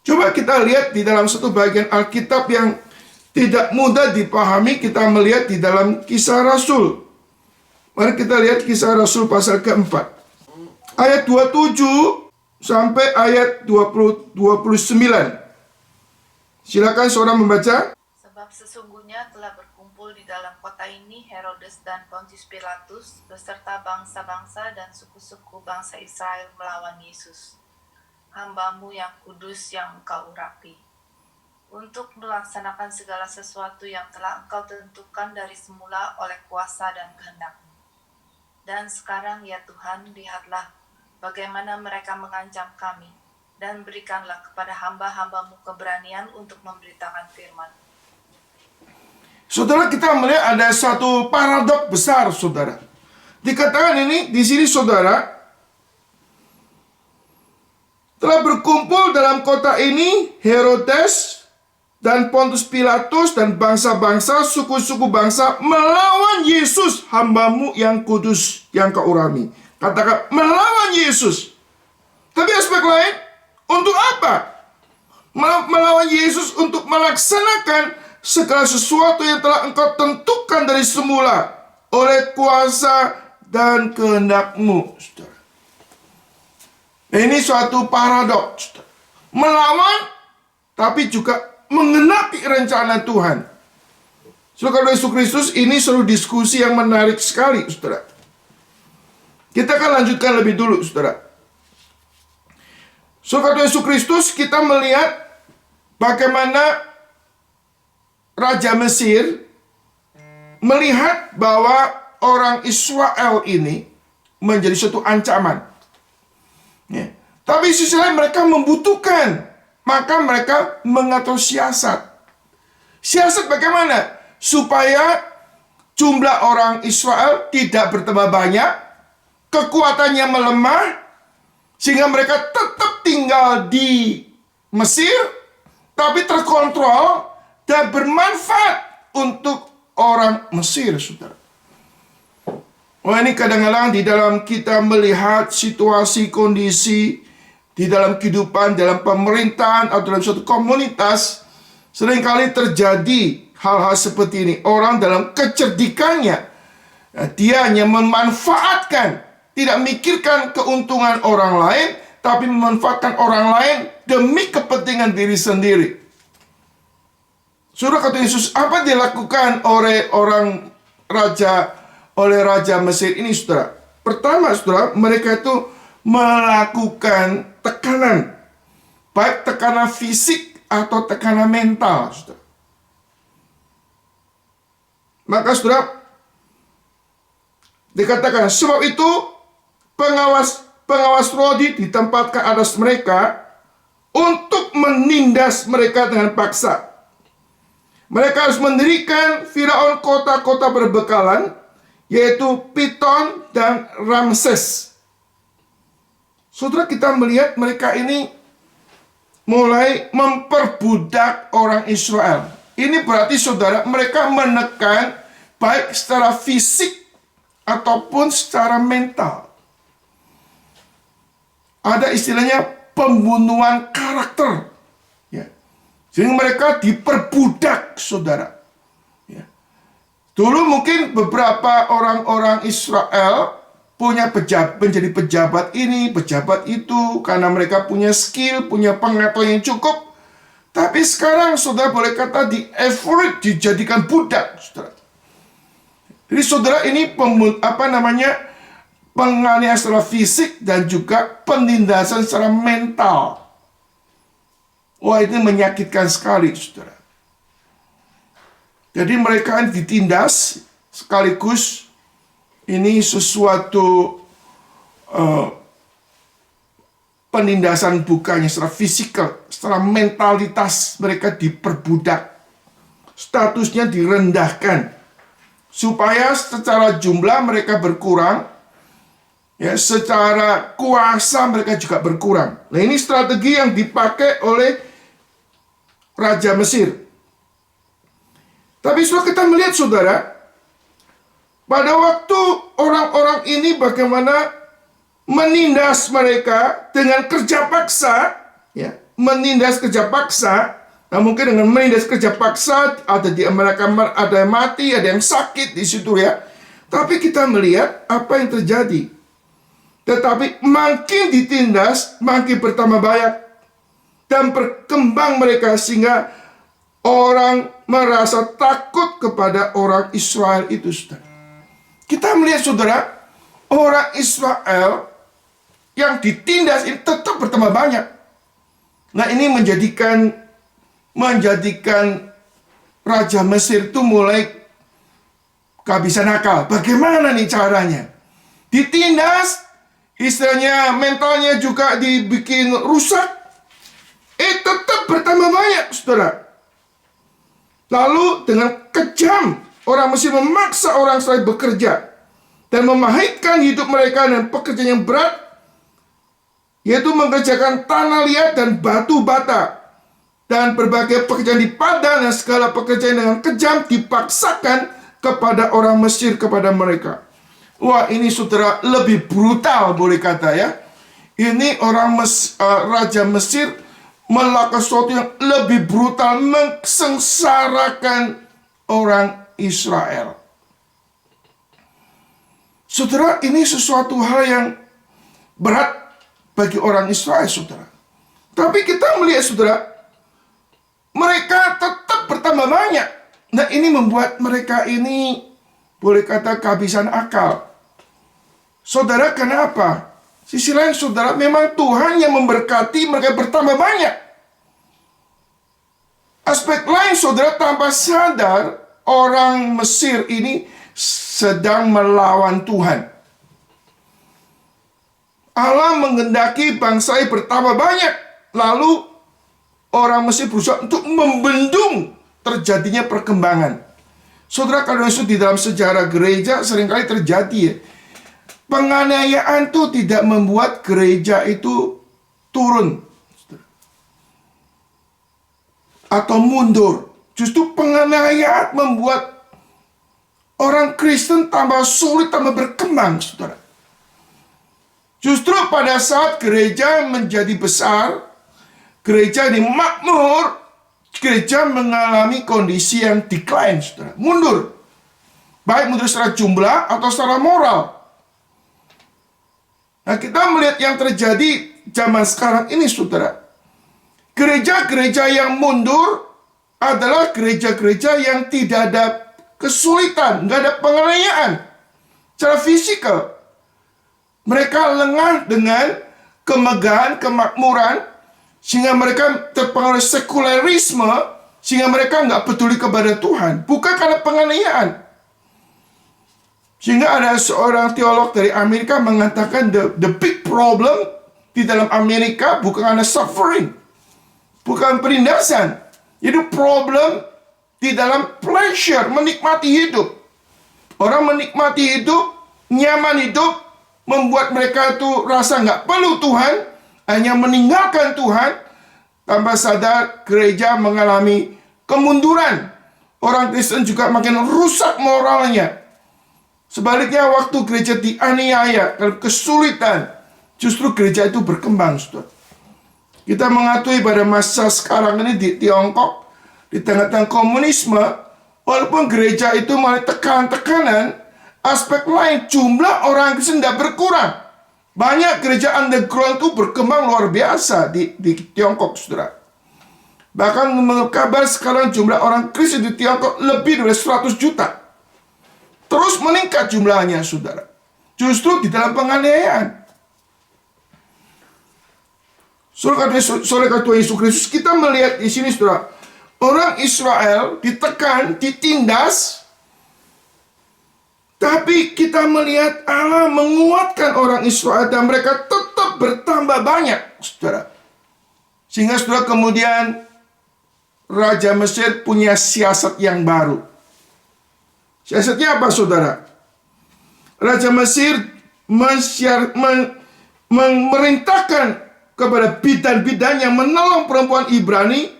Speaker 1: Coba kita lihat di dalam satu bagian Alkitab yang tidak mudah dipahami, kita melihat di dalam Kisah Rasul. Mari kita lihat Kisah Rasul pasal keempat. Ayat 27 sampai ayat 29. Silakan saudara membaca.
Speaker 6: Sebab sesungguhnya telah berkumpul di dalam kota ini Herodes dan Pontius Pilatus beserta bangsa-bangsa dan suku-suku bangsa Israel melawan Yesus, hamba-Mu yang kudus yang Engkau urapi, untuk melaksanakan segala sesuatu yang telah Engkau tentukan dari semula oleh kuasa dan kehendak-Mu. Dan sekarang ya Tuhan, lihatlah bagaimana mereka mengancam kami, dan berikanlah kepada hamba-hamba-Mu keberanian untuk memberitakan firman.
Speaker 1: Saudara, kita melihat ada satu paradok besar, saudara. Dikatakan ini, di sini saudara, telah berkumpul dalam kota ini Herodes dan Pontius Pilatus dan bangsa-bangsa, suku-suku bangsa melawan Yesus, hamba-Mu yang kudus yang Kau urami. Katakan, melawan Yesus. Tapi aspek lain, untuk apa? Melawan Yesus untuk melaksanakan segala sesuatu yang telah Engkau tentukan dari semula oleh kuasa dan kehendak-Mu, saudara. Ini suatu paradoks. Melawan, tapi juga menggenapi rencana Tuhan. Saudara Yesus Kristus, ini seluruh diskusi yang menarik sekali, saudara. Kita akan lanjutkan lebih dulu, saudara. Saudara Yesus Kristus, kita melihat bagaimana Raja Mesir melihat bahwa orang Israel ini menjadi suatu ancaman. Ya. Tapi sisi lain mereka membutuhkan, maka mereka mengatur siasat. Siasat bagaimana? Supaya jumlah orang Israel tidak bertambah banyak, kekuatannya melemah, sehingga mereka tetap tinggal di Mesir, tapi terkontrol dan bermanfaat untuk orang Mesir, saudara. Oh, ini kadang-kadang di dalam kita melihat situasi, kondisi, di dalam kehidupan, dalam pemerintahan, atau dalam suatu komunitas, seringkali terjadi hal-hal seperti ini. Orang dalam kecerdikannya, dia hanya memanfaatkan, tidak mikirkan keuntungan orang lain, tapi memanfaatkan orang lain demi kepentingan diri sendiri. Saudara, kata Yesus, apa dilakukan oleh Raja Mesir ini, saudara? Pertama, saudara, mereka itu melakukan tekanan, baik tekanan fisik atau tekanan mental, saudara. Maka, saudara, dikatakan, sebab itu pengawas rohani ditempatkan atas mereka untuk menindas mereka dengan paksa. Mereka harus mendirikan Firaun kota-kota berbekalan, yaitu Piton dan Ramses. Saudara, kita melihat mereka ini mulai memperbudak orang Israel. Ini berarti, saudara, mereka menekan baik secara fisik ataupun secara mental. Ada istilahnya pembunuhan karakter. Ya. Sehingga mereka diperbudak, saudara. Ya. Dulu mungkin beberapa orang-orang Israel punya menjadi pejabat ini, pejabat itu, karena mereka punya skill, punya pengetahuan yang cukup. Tapi sekarang, saudara, boleh kata dijadikan budak, saudara. Jadi, saudara, ini penganiayaan secara fisik dan juga penindasan secara mental. Wah, ini menyakitkan sekali, saudara. Jadi mereka ditindas, sekaligus ini sesuatu penindasan bukannya secara fisikal, secara mentalitas mereka diperbudak. Statusnya direndahkan. Supaya secara jumlah mereka berkurang, ya, secara kuasa mereka juga berkurang. Nah, ini strategi yang dipakai oleh Raja Mesir. Tapi setelah kita melihat, saudara, pada waktu orang-orang ini bagaimana menindas mereka dengan kerja paksa, ya, menindas kerja paksa. Nah, mungkin dengan menindas kerja paksa, ada yang mati, ada yang sakit di situ, ya. Tapi kita melihat apa yang terjadi. Tetapi makin ditindas, makin bertambah banyak. Dan berkembang mereka sehingga orang merasa takut kepada orang Israel itu, saudara. Kita melihat, saudara, orang Israel yang ditindas ini tetap bertambah banyak. Nah, ini menjadikan Raja Mesir itu mulai kehabisan akal. Bagaimana nih caranya? Ditindas, istilahnya mentalnya juga dibikin rusak, tetap bertambah banyak, saudara. Lalu dengan kejam, orang Mesir memaksa orang Israel bekerja dan memahitkan hidup mereka dengan pekerjaan yang berat, yaitu mengerjakan tanah liat dan batu bata, dan berbagai pekerjaan di padang dan segala pekerjaan dengan kejam dipaksakan kepada orang Mesir, kepada mereka. Wah, ini, saudara, lebih brutal, boleh kata, ya. Ini Raja Mesir melakukan sesuatu yang lebih brutal, mengsengsarakan orang Israel. Saudara, ini sesuatu hal yang berat bagi orang Israel, saudara. Tapi kita melihat, saudara, mereka tetap bertambah banyak. Nah, ini membuat mereka ini, boleh kata, kehabisan akal. Saudara, kenapa? Sisi lain, saudara, memang Tuhan yang memberkati mereka bertambah banyak. Aspek lain, saudara, tanpa sadar, orang Mesir ini sedang melawan Tuhan. Allah menghendaki bangsa bertambah banyak. Lalu orang Mesir berusaha untuk membendung terjadinya perkembangan. Saudara, kalau itu di dalam sejarah gereja seringkali terjadi ya. Penganiayaan itu tidak membuat gereja itu turun atau mundur. Justru penganiayaan membuat orang Kristen tambah sulit, tambah berkembang, saudara. Justru pada saat gereja menjadi besar, gereja ini makmur, gereja mengalami kondisi yang decline, saudara. Mundur. Baik mundur secara jumlah atau secara moral. Nah, kita melihat yang terjadi zaman sekarang ini, saudara. Gereja-gereja yang mundur adalah gereja-gereja yang tidak ada kesulitan, nggak ada penganiayaan secara fisikal. Mereka lengah dengan kemegahan, kemakmuran, sehingga mereka terpengaruh sekulerisme, sehingga mereka nggak peduli kepada Tuhan. Bukan karena penganiayaan. Sehingga ada seorang teolog dari Amerika mengatakan the big problem di dalam Amerika bukan karena suffering, bukan penindasan. Itu problem di dalam pleasure, menikmati hidup. Orang menikmati hidup, nyaman hidup, membuat mereka itu rasa nggak perlu Tuhan, hanya meninggalkan Tuhan. Tanpa sadar gereja mengalami kemunduran. Orang Kristen juga makin rusak moralnya. Sebaliknya waktu gereja dianiaya, dalam kesulitan, justru gereja itu berkembang, saudara. Kita mengakui pada masa sekarang ini di Tiongkok, di tengah-tengah komunisme, walaupun gereja itu mulai tekanan-tekanan, aspek lain jumlah orang Kristen tidak berkurang. Banyak gereja underground itu berkembang luar biasa di Tiongkok, saudara. Bahkan menurut kabar sekarang jumlah orang Kristen di Tiongkok lebih dari 100 juta. Terus meningkat jumlahnya, saudara. Justru di dalam penganiayaan. Saudara Tuhan Yesus Kristus, kita melihat di sini, saudara, orang Israel ditekan, ditindas, tapi kita melihat Allah menguatkan orang Israel dan mereka tetap bertambah banyak, saudara. Sehingga saudara kemudian Raja Mesir punya siasat yang baru. Siasatnya apa, saudara? Raja Mesir memerintahkan kepada bidan-bidan yang menolong perempuan Ibrani,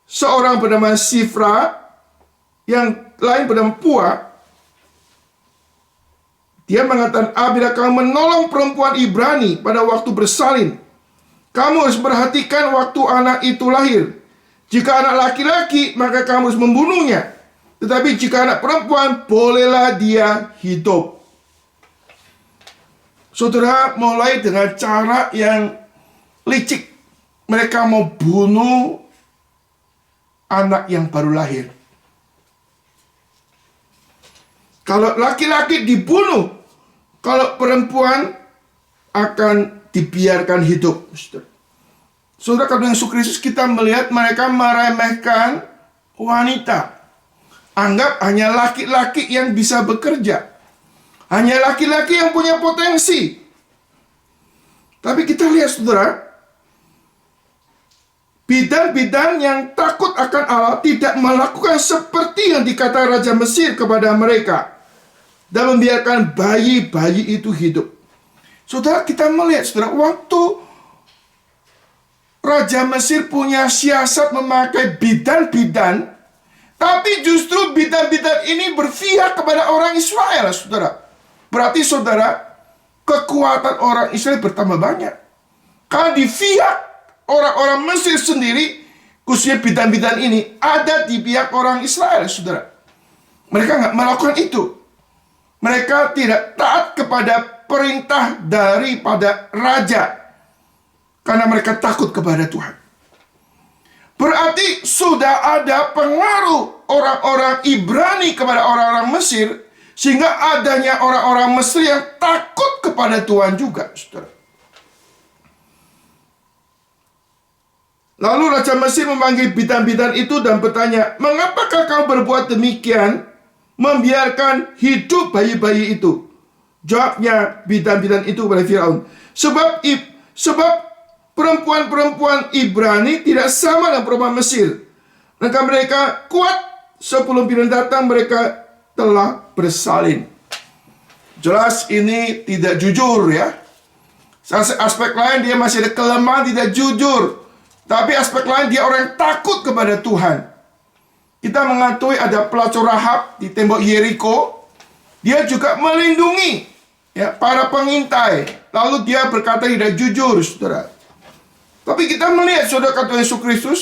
Speaker 1: seorang bernama Sifra, yang lain bernama Pua. Dia mengatakan, apabila kamu menolong perempuan Ibrani pada waktu bersalin, kamu harus perhatikan waktu anak itu lahir. Jika anak laki-laki, maka kamu harus membunuhnya. Tetapi jika anak perempuan, bolehlah dia hidup. Saudara, mulai dengan cara yang licik. Mereka mau bunuh anak yang baru lahir. Kalau laki-laki dibunuh, kalau perempuan akan dibiarkan hidup. Saudara, karena Yesus Kristus kita melihat mereka meremehkan wanita. Anggap hanya laki-laki yang bisa bekerja. Hanya laki-laki yang punya potensi. Tapi kita lihat, saudara, bidan-bidan yang takut akan Allah tidak melakukan seperti yang dikatakan Raja Mesir kepada mereka dan membiarkan bayi-bayi itu hidup. Saudara, kita melihat, saudara, waktu Raja Mesir punya siasat memakai bidan-bidan, tapi justru bidan-bidan ini berpihak kepada orang Israel, saudara. Berarti, saudara, kekuatan orang Israel bertambah banyak. Karena di pihak orang-orang Mesir sendiri, khususnya bidan-bidan ini, ada di pihak orang Israel, saudara. Mereka nggak melakukan itu. Mereka tidak taat kepada perintah daripada raja. Karena mereka takut kepada Tuhan. Berarti sudah ada pengaruh orang-orang Ibrani kepada orang-orang Mesir, sehingga adanya orang-orang Mesir yang takut kepada Tuhan juga, saudara. Lalu Raja Mesir memanggil bidan-bidan itu dan bertanya, mengapakah kamu berbuat demikian, membiarkan hidup bayi-bayi itu? Jawabnya bidan-bidan itu kepada Firaun, Sebab perempuan-perempuan Ibrani tidak sama dengan perempuan Mesir. Mereka kuat, sebelum Firaun datang mereka telah bersalin. Jelas ini tidak jujur ya. Aspek lain dia masih ada kelemahan, tidak jujur. Tapi aspek lain dia orang yang takut kepada Tuhan. Kita mengetahui ada pelacur Rahab di tembok Yeriko. Dia juga melindungi ya para pengintai. Lalu dia berkata tidak jujur, saudara. Tapi kita melihat, saudara, kata Yesus Kristus,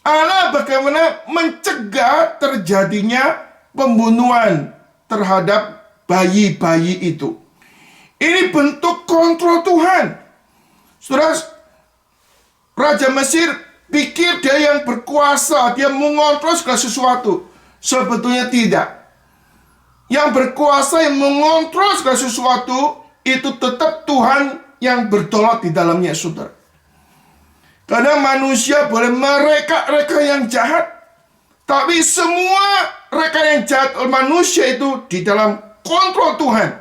Speaker 1: Allah bagaimana mencegah terjadinya pembunuhan terhadap bayi-bayi itu. Ini bentuk kontrol Tuhan. Saudara, Raja Mesir pikir dia yang berkuasa, dia mengontrol segala sesuatu. Sebetulnya tidak. Yang berkuasa, yang mengontrol segala sesuatu, itu tetap Tuhan yang berdaulat di dalamnya, saudara. Karena manusia boleh mereka yang jahat, tapi semua reka yang jahat oleh manusia itu di dalam kontrol Tuhan.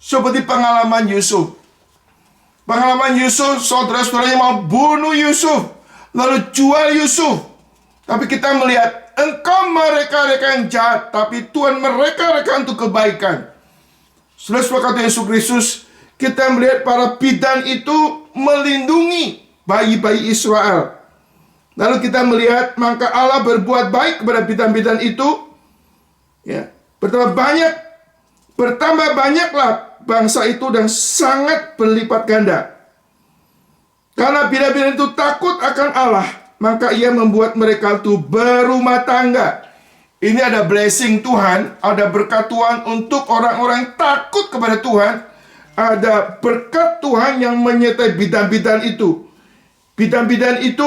Speaker 1: Seperti pengalaman Yusuf. Pengalaman Yusuf, saudara-saudaranya mau bunuh Yusuf, lalu jual Yusuf. Tapi kita melihat, engkau mereka yang jahat, tapi Tuhan mereka untuk kebaikan. Saudara, kata Yesus Kristus, kita melihat para bidan itu melindungi bayi-bayi Israel. Lalu kita melihat, maka Allah berbuat baik kepada bidan-bidan itu. Ya, bertambah banyaklah bangsa itu dan sangat berlipat ganda. Karena bidan-bidan itu takut akan Allah, maka ia membuat mereka itu berumah tangga. Ini ada blessing Tuhan, ada berkat Tuhan untuk orang-orang yang takut kepada Tuhan. Ada berkat Tuhan yang menyertai bidan-bidan itu. Bidan-bidan itu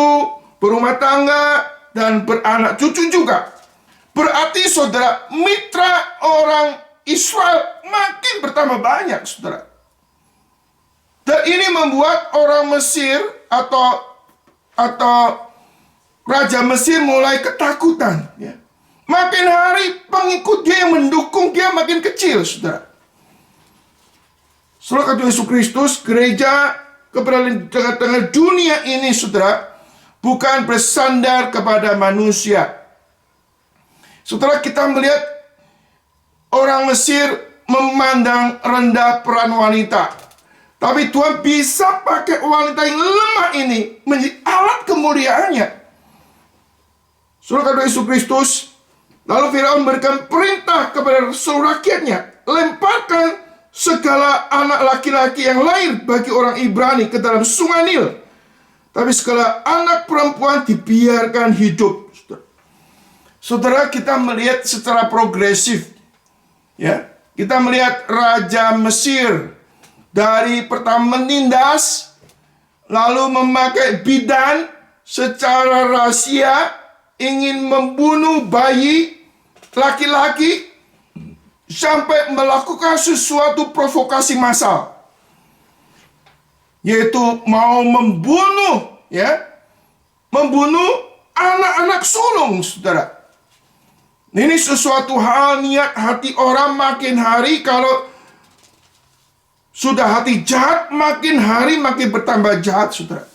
Speaker 1: berumah tangga dan beranak cucu juga. Berarti, saudara, mitra orang Israel makin bertambah banyak, saudara. Dan ini membuat orang Mesir atau Raja Mesir mulai ketakutan. Ya. Makin hari pengikut dia yang mendukung dia makin kecil, saudara. Saudara, kata Yesus Kristus, gereja kepada tengah-tengah dunia ini, saudara, bukan bersandar kepada manusia. Saudara, kita melihat orang Mesir memandang rendah peran wanita. Tapi Tuhan bisa pakai wanita yang lemah ini menjadi alat kemuliaannya. Saudara, kata Yesus Kristus, lalu Firaun memberikan perintah kepada seluruh rakyatnya, lemparkan segala anak laki-laki yang lahir bagi orang Ibrani ke dalam sungai Nil. Tapi segala anak perempuan dibiarkan hidup. Saudara, kita melihat secara progresif. Ya, kita melihat Raja Mesir dari pertama menindas, lalu memakai bidan secara rahasia, ingin membunuh bayi laki-laki, sampai melakukan sesuatu provokasi massal, yaitu mau membunuh anak-anak sulung, saudara. Ini sesuatu hal, niat hati orang makin hari, kalau sudah hati jahat, makin hari makin bertambah jahat, saudara.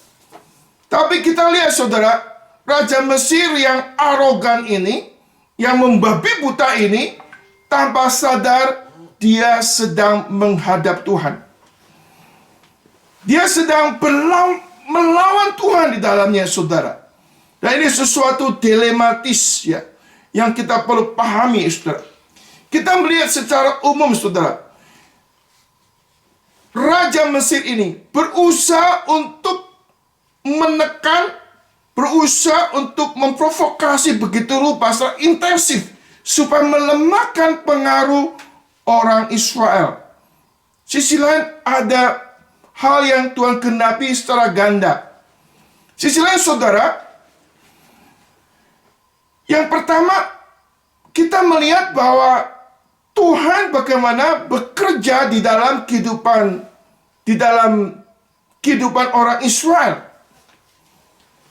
Speaker 1: Tapi kita lihat, saudara, Raja Mesir yang arogan ini, yang membabi buta ini, tanpa sadar dia sedang menghadap Tuhan. Dia sedang melawan Tuhan di dalamnya, saudara. Dan ini sesuatu dilematis ya, yang kita perlu pahami, saudara. Kita melihat secara umum, saudara. Raja Mesir ini berusaha untuk menekan, berusaha untuk memprovokasi begitu rupa secara intensif, supaya melemahkan pengaruh orang Israel. Sisi lain ada hal yang Tuhan genapi secara ganda. Sisi lain, saudara, yang pertama, kita melihat bahwa Tuhan bagaimana bekerja di dalam kehidupan orang Israel.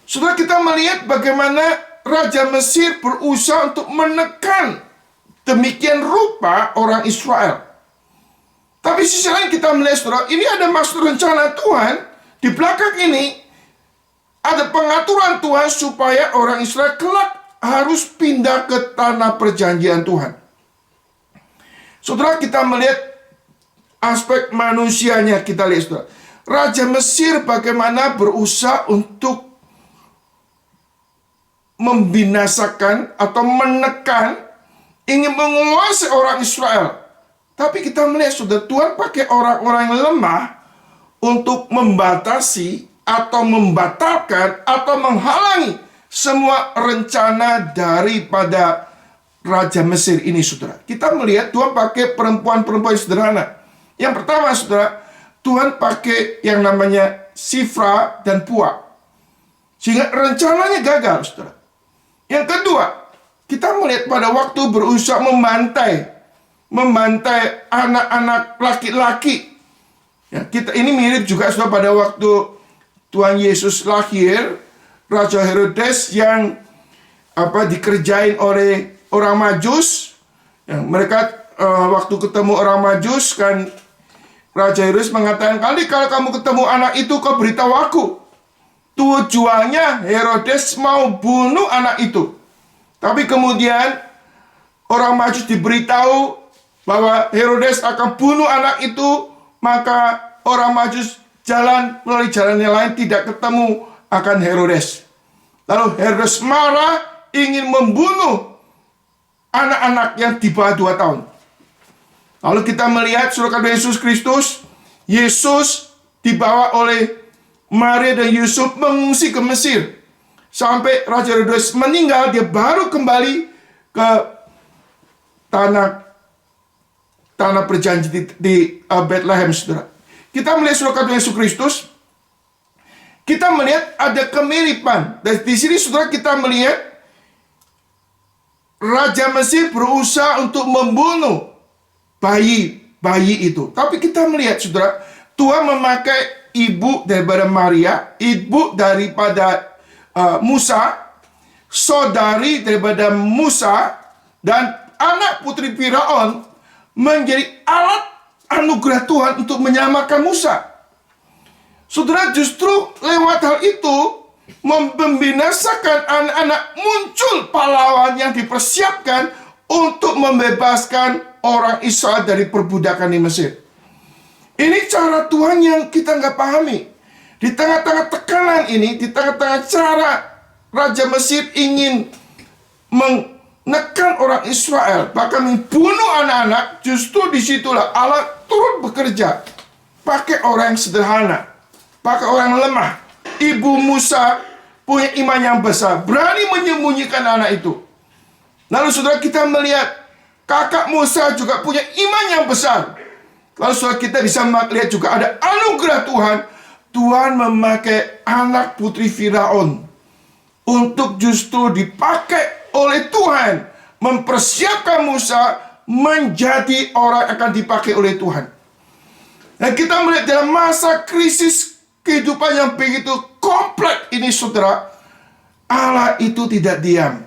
Speaker 1: Saudara, kita melihat bagaimana Raja Mesir berusaha untuk menekan demikian rupa orang Israel. Tapi sisi lain kita melihat, saudara, ini ada maksud rencana Tuhan. Di belakang ini ada pengaturan Tuhan supaya orang Israel kelak harus pindah ke tanah perjanjian Tuhan. Saudara, kita melihat aspek manusianya, kita lihat, saudara. Raja Mesir bagaimana berusaha untuk membinasakan atau menekan, ingin menguasai orang Israel. Tapi kita melihat, saudara, Tuhan pakai orang-orang yang lemah untuk membatasi atau membatalkan atau menghalangi semua rencana daripada Raja Mesir ini, saudara. Kita melihat Tuhan pakai perempuan-perempuan sederhana. Yang pertama, saudara, Tuhan pakai yang namanya Sifra dan Pua, sehingga rencananya gagal, saudara. Yang kedua, kita melihat pada waktu berusaha memantai anak-anak laki-laki. Ya, ini mirip juga, saudara, pada waktu Tuhan Yesus lahir, Raja Herodes yang dikerjain oleh orang Majus. Ya, mereka waktu ketemu orang Majus, kan Raja Herodes mengatakan, kali kalau kamu ketemu anak itu, kau beritahu aku. Tujuannya Herodes mau bunuh anak itu. Tapi kemudian orang Majus diberitahu bahwa Herodes akan bunuh anak itu, maka orang Majus jalan melalui jalan yang lain, tidak ketemu akan Herodes. Lalu Herodes marah, ingin membunuh anak-anak yang di bawah 2 tahun. Lalu kita melihat saudara Yesus Kristus, Yesus dibawa oleh Maria dan Yusuf mengungsi ke Mesir. Sampai Raja Herodes meninggal, dia baru kembali ke tanah perjanjian di Bethlehem, saudara. Kita melihat saudara Yesus Kristus, kita melihat ada kemiripan. Dan di sini, saudara, kita melihat Raja Mesir berusaha untuk membunuh bayi itu. Tapi kita melihat, saudara, Tuhan memakai ibu daripada Maria, ibu daripada Musa, saudari daripada Musa, dan anak putri Firaun menjadi alat anugerah Tuhan untuk menyelamatkan Musa. Saudara, justru lewat hal itu membinasakan anak-anak, muncul pahlawan yang dipersiapkan untuk membebaskan orang Israel dari perbudakan di Mesir. Ini cara Tuhan yang kita nggak pahami. Di tengah-tengah tekanan ini, di tengah-tengah cara Raja Mesir ingin menekan orang Israel, bahkan membunuh anak-anak, justru disitulah Allah turut bekerja. Pakai orang yang sederhana, pakai orang yang lemah. Ibu Musa punya iman yang besar, berani menyembunyikan anak itu. Lalu saudara, kita melihat kakak Musa juga punya iman yang besar. Lalu saudara, kita bisa melihat juga ada anugerah Tuhan. Tuhan memakai anak putri Firaun untuk justru dipakai oleh Tuhan, mempersiapkan Musa menjadi orang yang akan dipakai oleh Tuhan. Dan kita melihat dalam masa krisis kehidupan yang begitu kompleks ini, saudara, Allah itu tidak diam.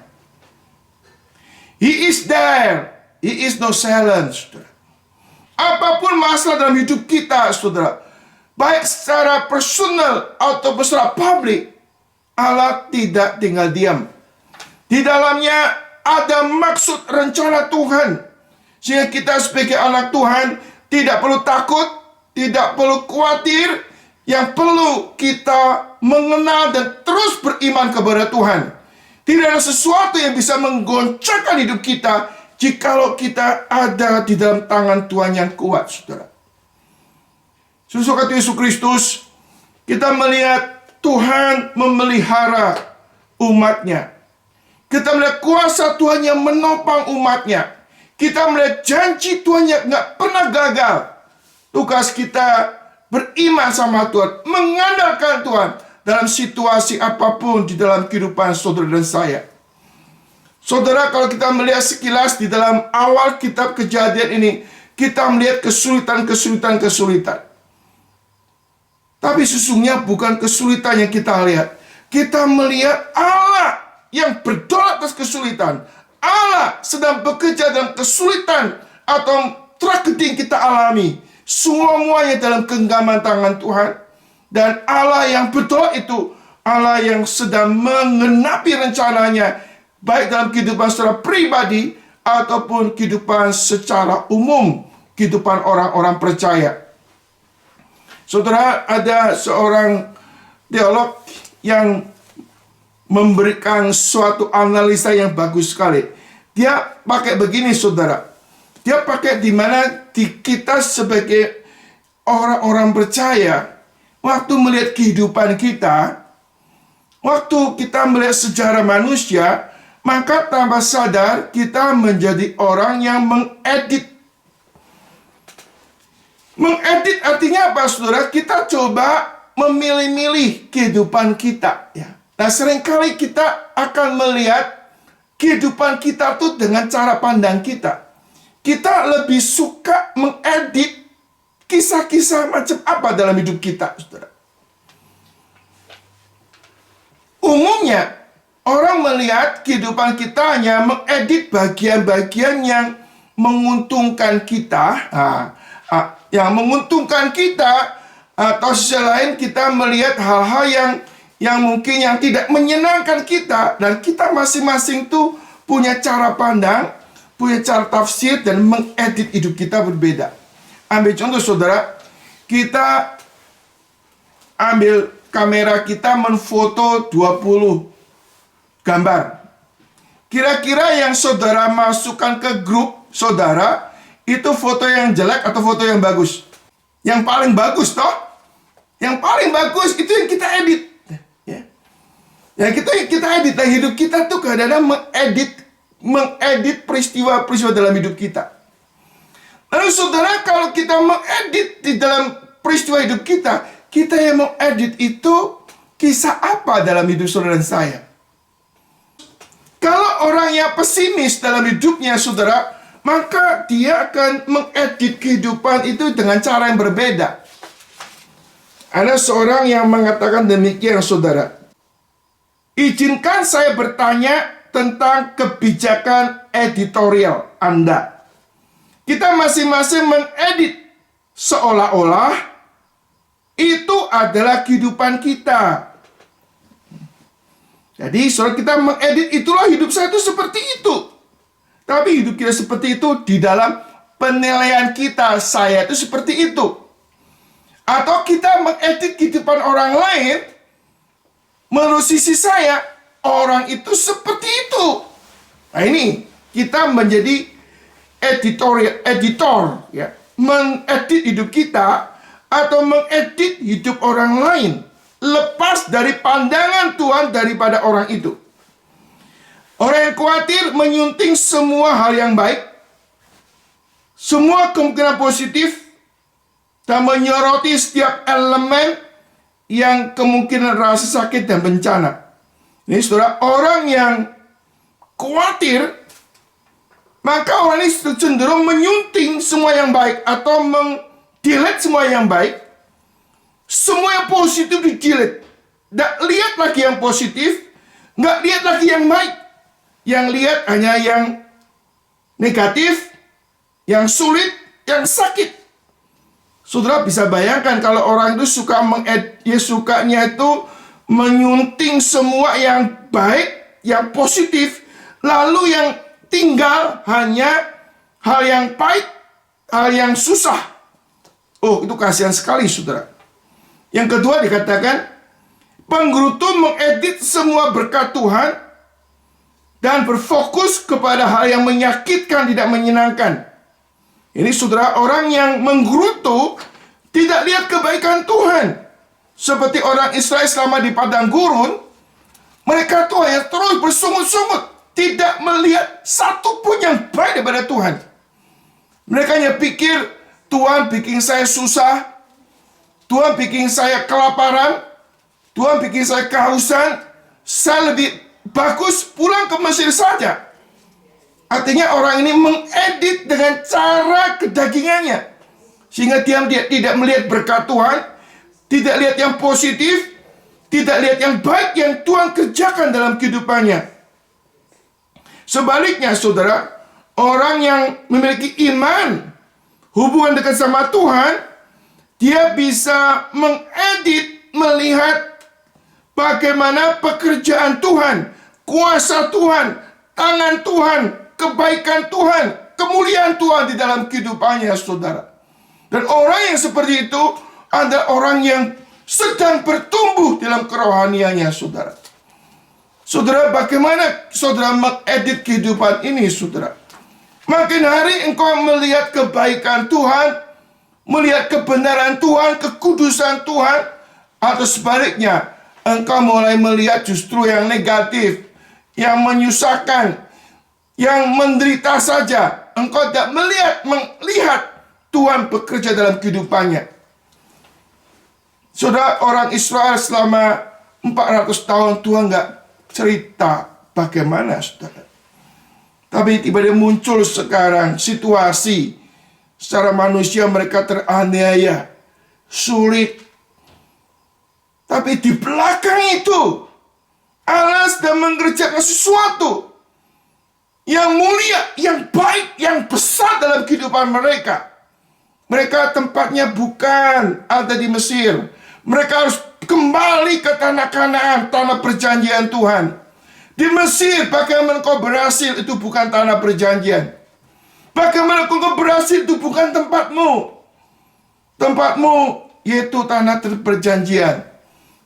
Speaker 1: He is there. He is no silent, saudara. Apapun masalah dalam hidup kita, saudara, baik secara personal atau secara publik, Allah tidak tinggal diam. Di dalamnya ada maksud rencana Tuhan, sehingga kita sebagai anak Tuhan tidak perlu takut, tidak perlu khawatir. Yang perlu kita mengenal dan terus beriman kepada Tuhan. Tidak ada sesuatu yang bisa menggoncangkan hidup kita jikalau kita ada di dalam tangan Tuhan yang kuat, saudara. Saudara Yesus Kristus, kita melihat Tuhan memelihara umatnya. Kita melihat kuasa Tuhan yang menopang umatnya. Kita melihat janji Tuhan yang nggak pernah gagal. Tugas kita beriman sama Tuhan, mengandalkan Tuhan dalam situasi apapun di dalam kehidupan saudara dan saya. Saudara, kalau kita melihat sekilas di dalam awal kitab Kejadian ini, kita melihat kesulitan. Tapi sesungguhnya bukan kesulitan yang kita lihat. Kita melihat Allah yang berdaulat atas kesulitan. Allah sedang bekerja dalam kesulitan atau tragedi yang kita alami, semuanya dalam genggaman tangan Tuhan. Dan Allah yang betul itu Allah yang sedang mengenapi rencananya, baik dalam kehidupan secara pribadi ataupun kehidupan secara umum, kehidupan orang-orang percaya. Saudara, ada seorang teolog yang memberikan suatu analisa yang bagus sekali. Dia pakai begini, saudara. Dia pakai di mana kita sebagai orang-orang percaya, waktu melihat kehidupan kita, waktu kita melihat sejarah manusia, maka tanpa sadar kita menjadi orang yang mengedit. Mengedit artinya apa, saudara? Kita coba memilih-milih kehidupan kita. Ya. Nah, seringkali kita akan melihat kehidupan kita tuh dengan cara pandang kita. Kita lebih suka mengedit kisah-kisah macam apa dalam hidup kita, saudara. Umumnya, orang melihat kehidupan kita hanya mengedit bagian-bagian yang menguntungkan kita. Yang menguntungkan kita, atau sisi lain kita melihat hal-hal yang mungkin yang tidak menyenangkan kita, dan kita masing-masing tuh punya cara pandang, punya cara tafsir, dan mengedit hidup kita berbeda. Ambil contoh, saudara, kita ambil kamera kita menfoto 20 gambar. Kira-kira yang saudara masukkan ke grup saudara, itu foto yang jelek atau foto yang bagus? Yang paling bagus, toh? Yang paling bagus itu yang kita edit. Ya. Yang kita edit. Nah, hidup kita tuh kadang-kadang mengedit peristiwa-peristiwa dalam hidup kita. Lalu saudara, kalau kita mengedit di dalam peristiwa hidup kita yang mengedit itu kisah apa dalam hidup saudara dan saya? Kalau orang yang pesimis dalam hidupnya, saudara, maka dia akan mengedit kehidupan itu dengan cara yang berbeda. Ada seorang yang mengatakan demikian, saudara. Izinkan saya bertanya tentang kebijakan editorial Anda. Kita masing-masing mengedit seolah-olah itu adalah kehidupan kita. Jadi, saudara, kita mengedit itulah hidup saya itu seperti itu. Tapi hidup kita seperti itu di dalam penilaian kita, saya itu seperti itu. Atau kita mengedit kehidupan orang lain, menurut sisi saya, orang itu seperti itu. Nah, ini kita menjadi editor, ya, mengedit hidup kita atau mengedit hidup orang lain, lepas dari pandangan Tuhan daripada orang itu. Orang yang khawatir menyunting semua hal yang baik, semua kemungkinan positif, dan menyoroti setiap elemen yang kemungkinan rasa sakit dan bencana. Ini, saudara, orang yang khawatir, maka orang ini cenderung menyunting semua yang baik atau delete semua yang baik. Semua yang positif di-delete. Nggak lihat lagi yang positif, nggak lihat lagi yang baik. Yang lihat hanya yang negatif, yang sulit, yang sakit. Saudara bisa bayangkan kalau orang itu sukanya itu menyunting semua yang baik, yang positif, lalu yang tinggal hanya hal yang pahit, hal yang susah. Oh, itu kasihan sekali, saudara. Yang kedua dikatakan, penggerutu mengedit semua berkat Tuhan dan berfokus kepada hal yang menyakitkan, tidak menyenangkan. Ini, saudara, orang yang menggerutu tidak lihat kebaikan Tuhan. Seperti orang Israel selama di padang gurun, mereka tuh hanya terus bersungut-sungut, tidak melihat satu pun yang baik daripada Tuhan. Mereka hanya pikir, Tuhan bikin saya susah, Tuhan bikin saya kelaparan, Tuhan bikin saya kehausan, saya lebih bagus pulang ke Mesir saja. Artinya orang ini mengedit dengan cara kedagingannya, sehingga dia tidak melihat berkat Tuhan, tidak lihat yang positif, tidak lihat yang baik yang Tuhan kerjakan dalam kehidupannya. Sebaliknya, saudara, orang yang memiliki iman, hubungan dekat sama Tuhan, dia bisa mengedit, melihat bagaimana pekerjaan Tuhan, kuasa Tuhan, tangan Tuhan, kebaikan Tuhan, kemuliaan Tuhan di dalam kehidupannya, saudara. Dan orang yang seperti itu ada orang yang sedang bertumbuh dalam kerohaniannya, saudara. Saudara, bagaimana saudara mengedit kehidupan ini, saudara? Makin hari engkau melihat kebaikan Tuhan, melihat kebenaran Tuhan, kekudusan Tuhan, atau sebaliknya, engkau mulai melihat justru yang negatif, yang menyusahkan, yang menderita saja. Engkau tidak melihat Tuhan bekerja dalam kehidupannya. Saudara, orang Israel selama 400 tahun Tuhan nggak cerita bagaimana, saudara. Tapi tiba-tiba muncul sekarang situasi secara manusia mereka teraniaya, sulit. Tapi di belakang itu Allah sedang mengerjakan sesuatu yang mulia, yang baik, yang besar dalam kehidupan mereka. Mereka tempatnya bukan ada di Mesir. Mereka harus kembali ke tanah Kanaan, tanah perjanjian Tuhan. Di Mesir, bagaimana kau berhasil, itu bukan tanah perjanjian. Bagaimana kau berhasil, itu bukan tempatmu. Tempatmu yaitu tanah perjanjian.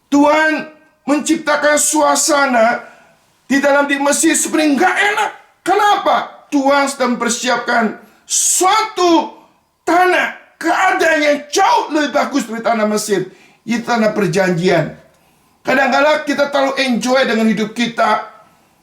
Speaker 1: Tuhan menciptakan suasana di dalam di Mesir sebenarnya nggak enak. Kenapa? Tuhan sedang mempersiapkan suatu tanah, keadaan yang jauh lebih bagus dari tanah Mesir. Itu tanah perjanjian. Kadang-kadang kita terlalu enjoy dengan hidup kita,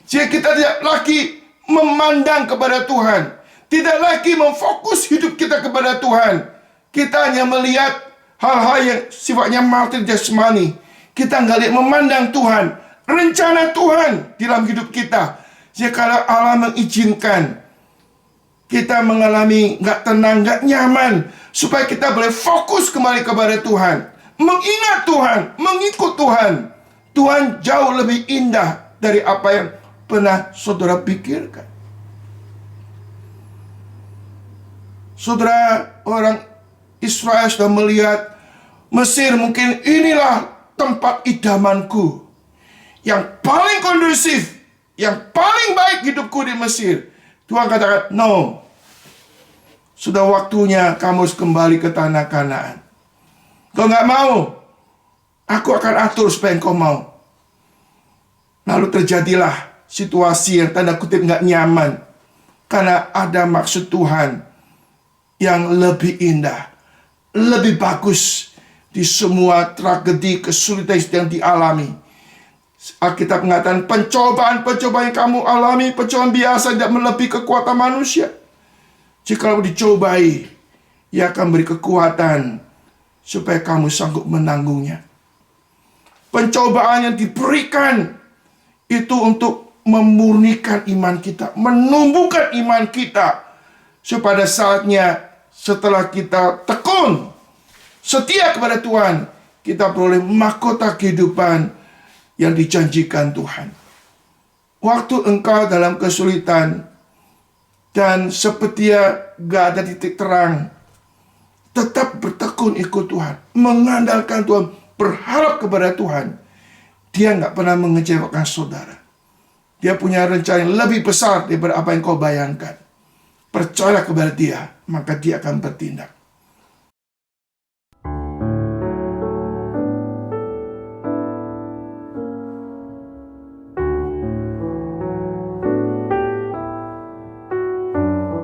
Speaker 1: sehingga kita tidak lagi memandang kepada Tuhan, tidak lagi memfokus hidup kita kepada Tuhan. Kita hanya melihat hal-hal yang sifatnya materi jasmani. Kita nggak lihat memandang Tuhan, rencana Tuhan di dalam hidup kita. Jika kalau Allah mengizinkan kita mengalami nggak tenang, nggak nyaman, supaya kita boleh fokus kembali kepada Tuhan, mengingat Tuhan, mengikut Tuhan. Tuhan jauh lebih indah dari apa yang pernah saudara pikirkan. Saudara, orang Israel sudah melihat Mesir, mungkin inilah tempat idamanku, yang paling kondusif, yang paling baik hidupku di Mesir. Tuhan katakan, no, sudah waktunya kamu harus kembali ke tanah Kanaan. Kau nggak mau, aku akan atur supaya engkau mau. Lalu terjadilah situasi yang tanda kutip nggak nyaman, karena ada maksud Tuhan yang lebih indah, lebih bagus di semua tragedi, kesulitan yang sedang dialami. Alkitab mengatakan pencobaan-pencobaan yang kamu alami, pencobaan biasa, tidak melebihi kekuatan manusia. Jika kamu dicobai, Ia akan beri kekuatan supaya kamu sanggup menanggungnya. Pencobaan yang diberikan itu untuk memurnikan iman kita, menumbuhkan iman kita, supaya saatnya setelah kita tekun, setia kepada Tuhan, kita boleh mahkota kehidupan yang dijanjikan Tuhan. Waktu engkau dalam kesulitan dan seperti gak ada titik terang, tetap bertekun ikut Tuhan, mengandalkan Tuhan, berharap kepada Tuhan. Dia gak pernah mengecewakan saudara. Dia punya rencana yang lebih besar daripada apa yang kau bayangkan. Percayalah kepada Dia, maka Dia akan bertindak.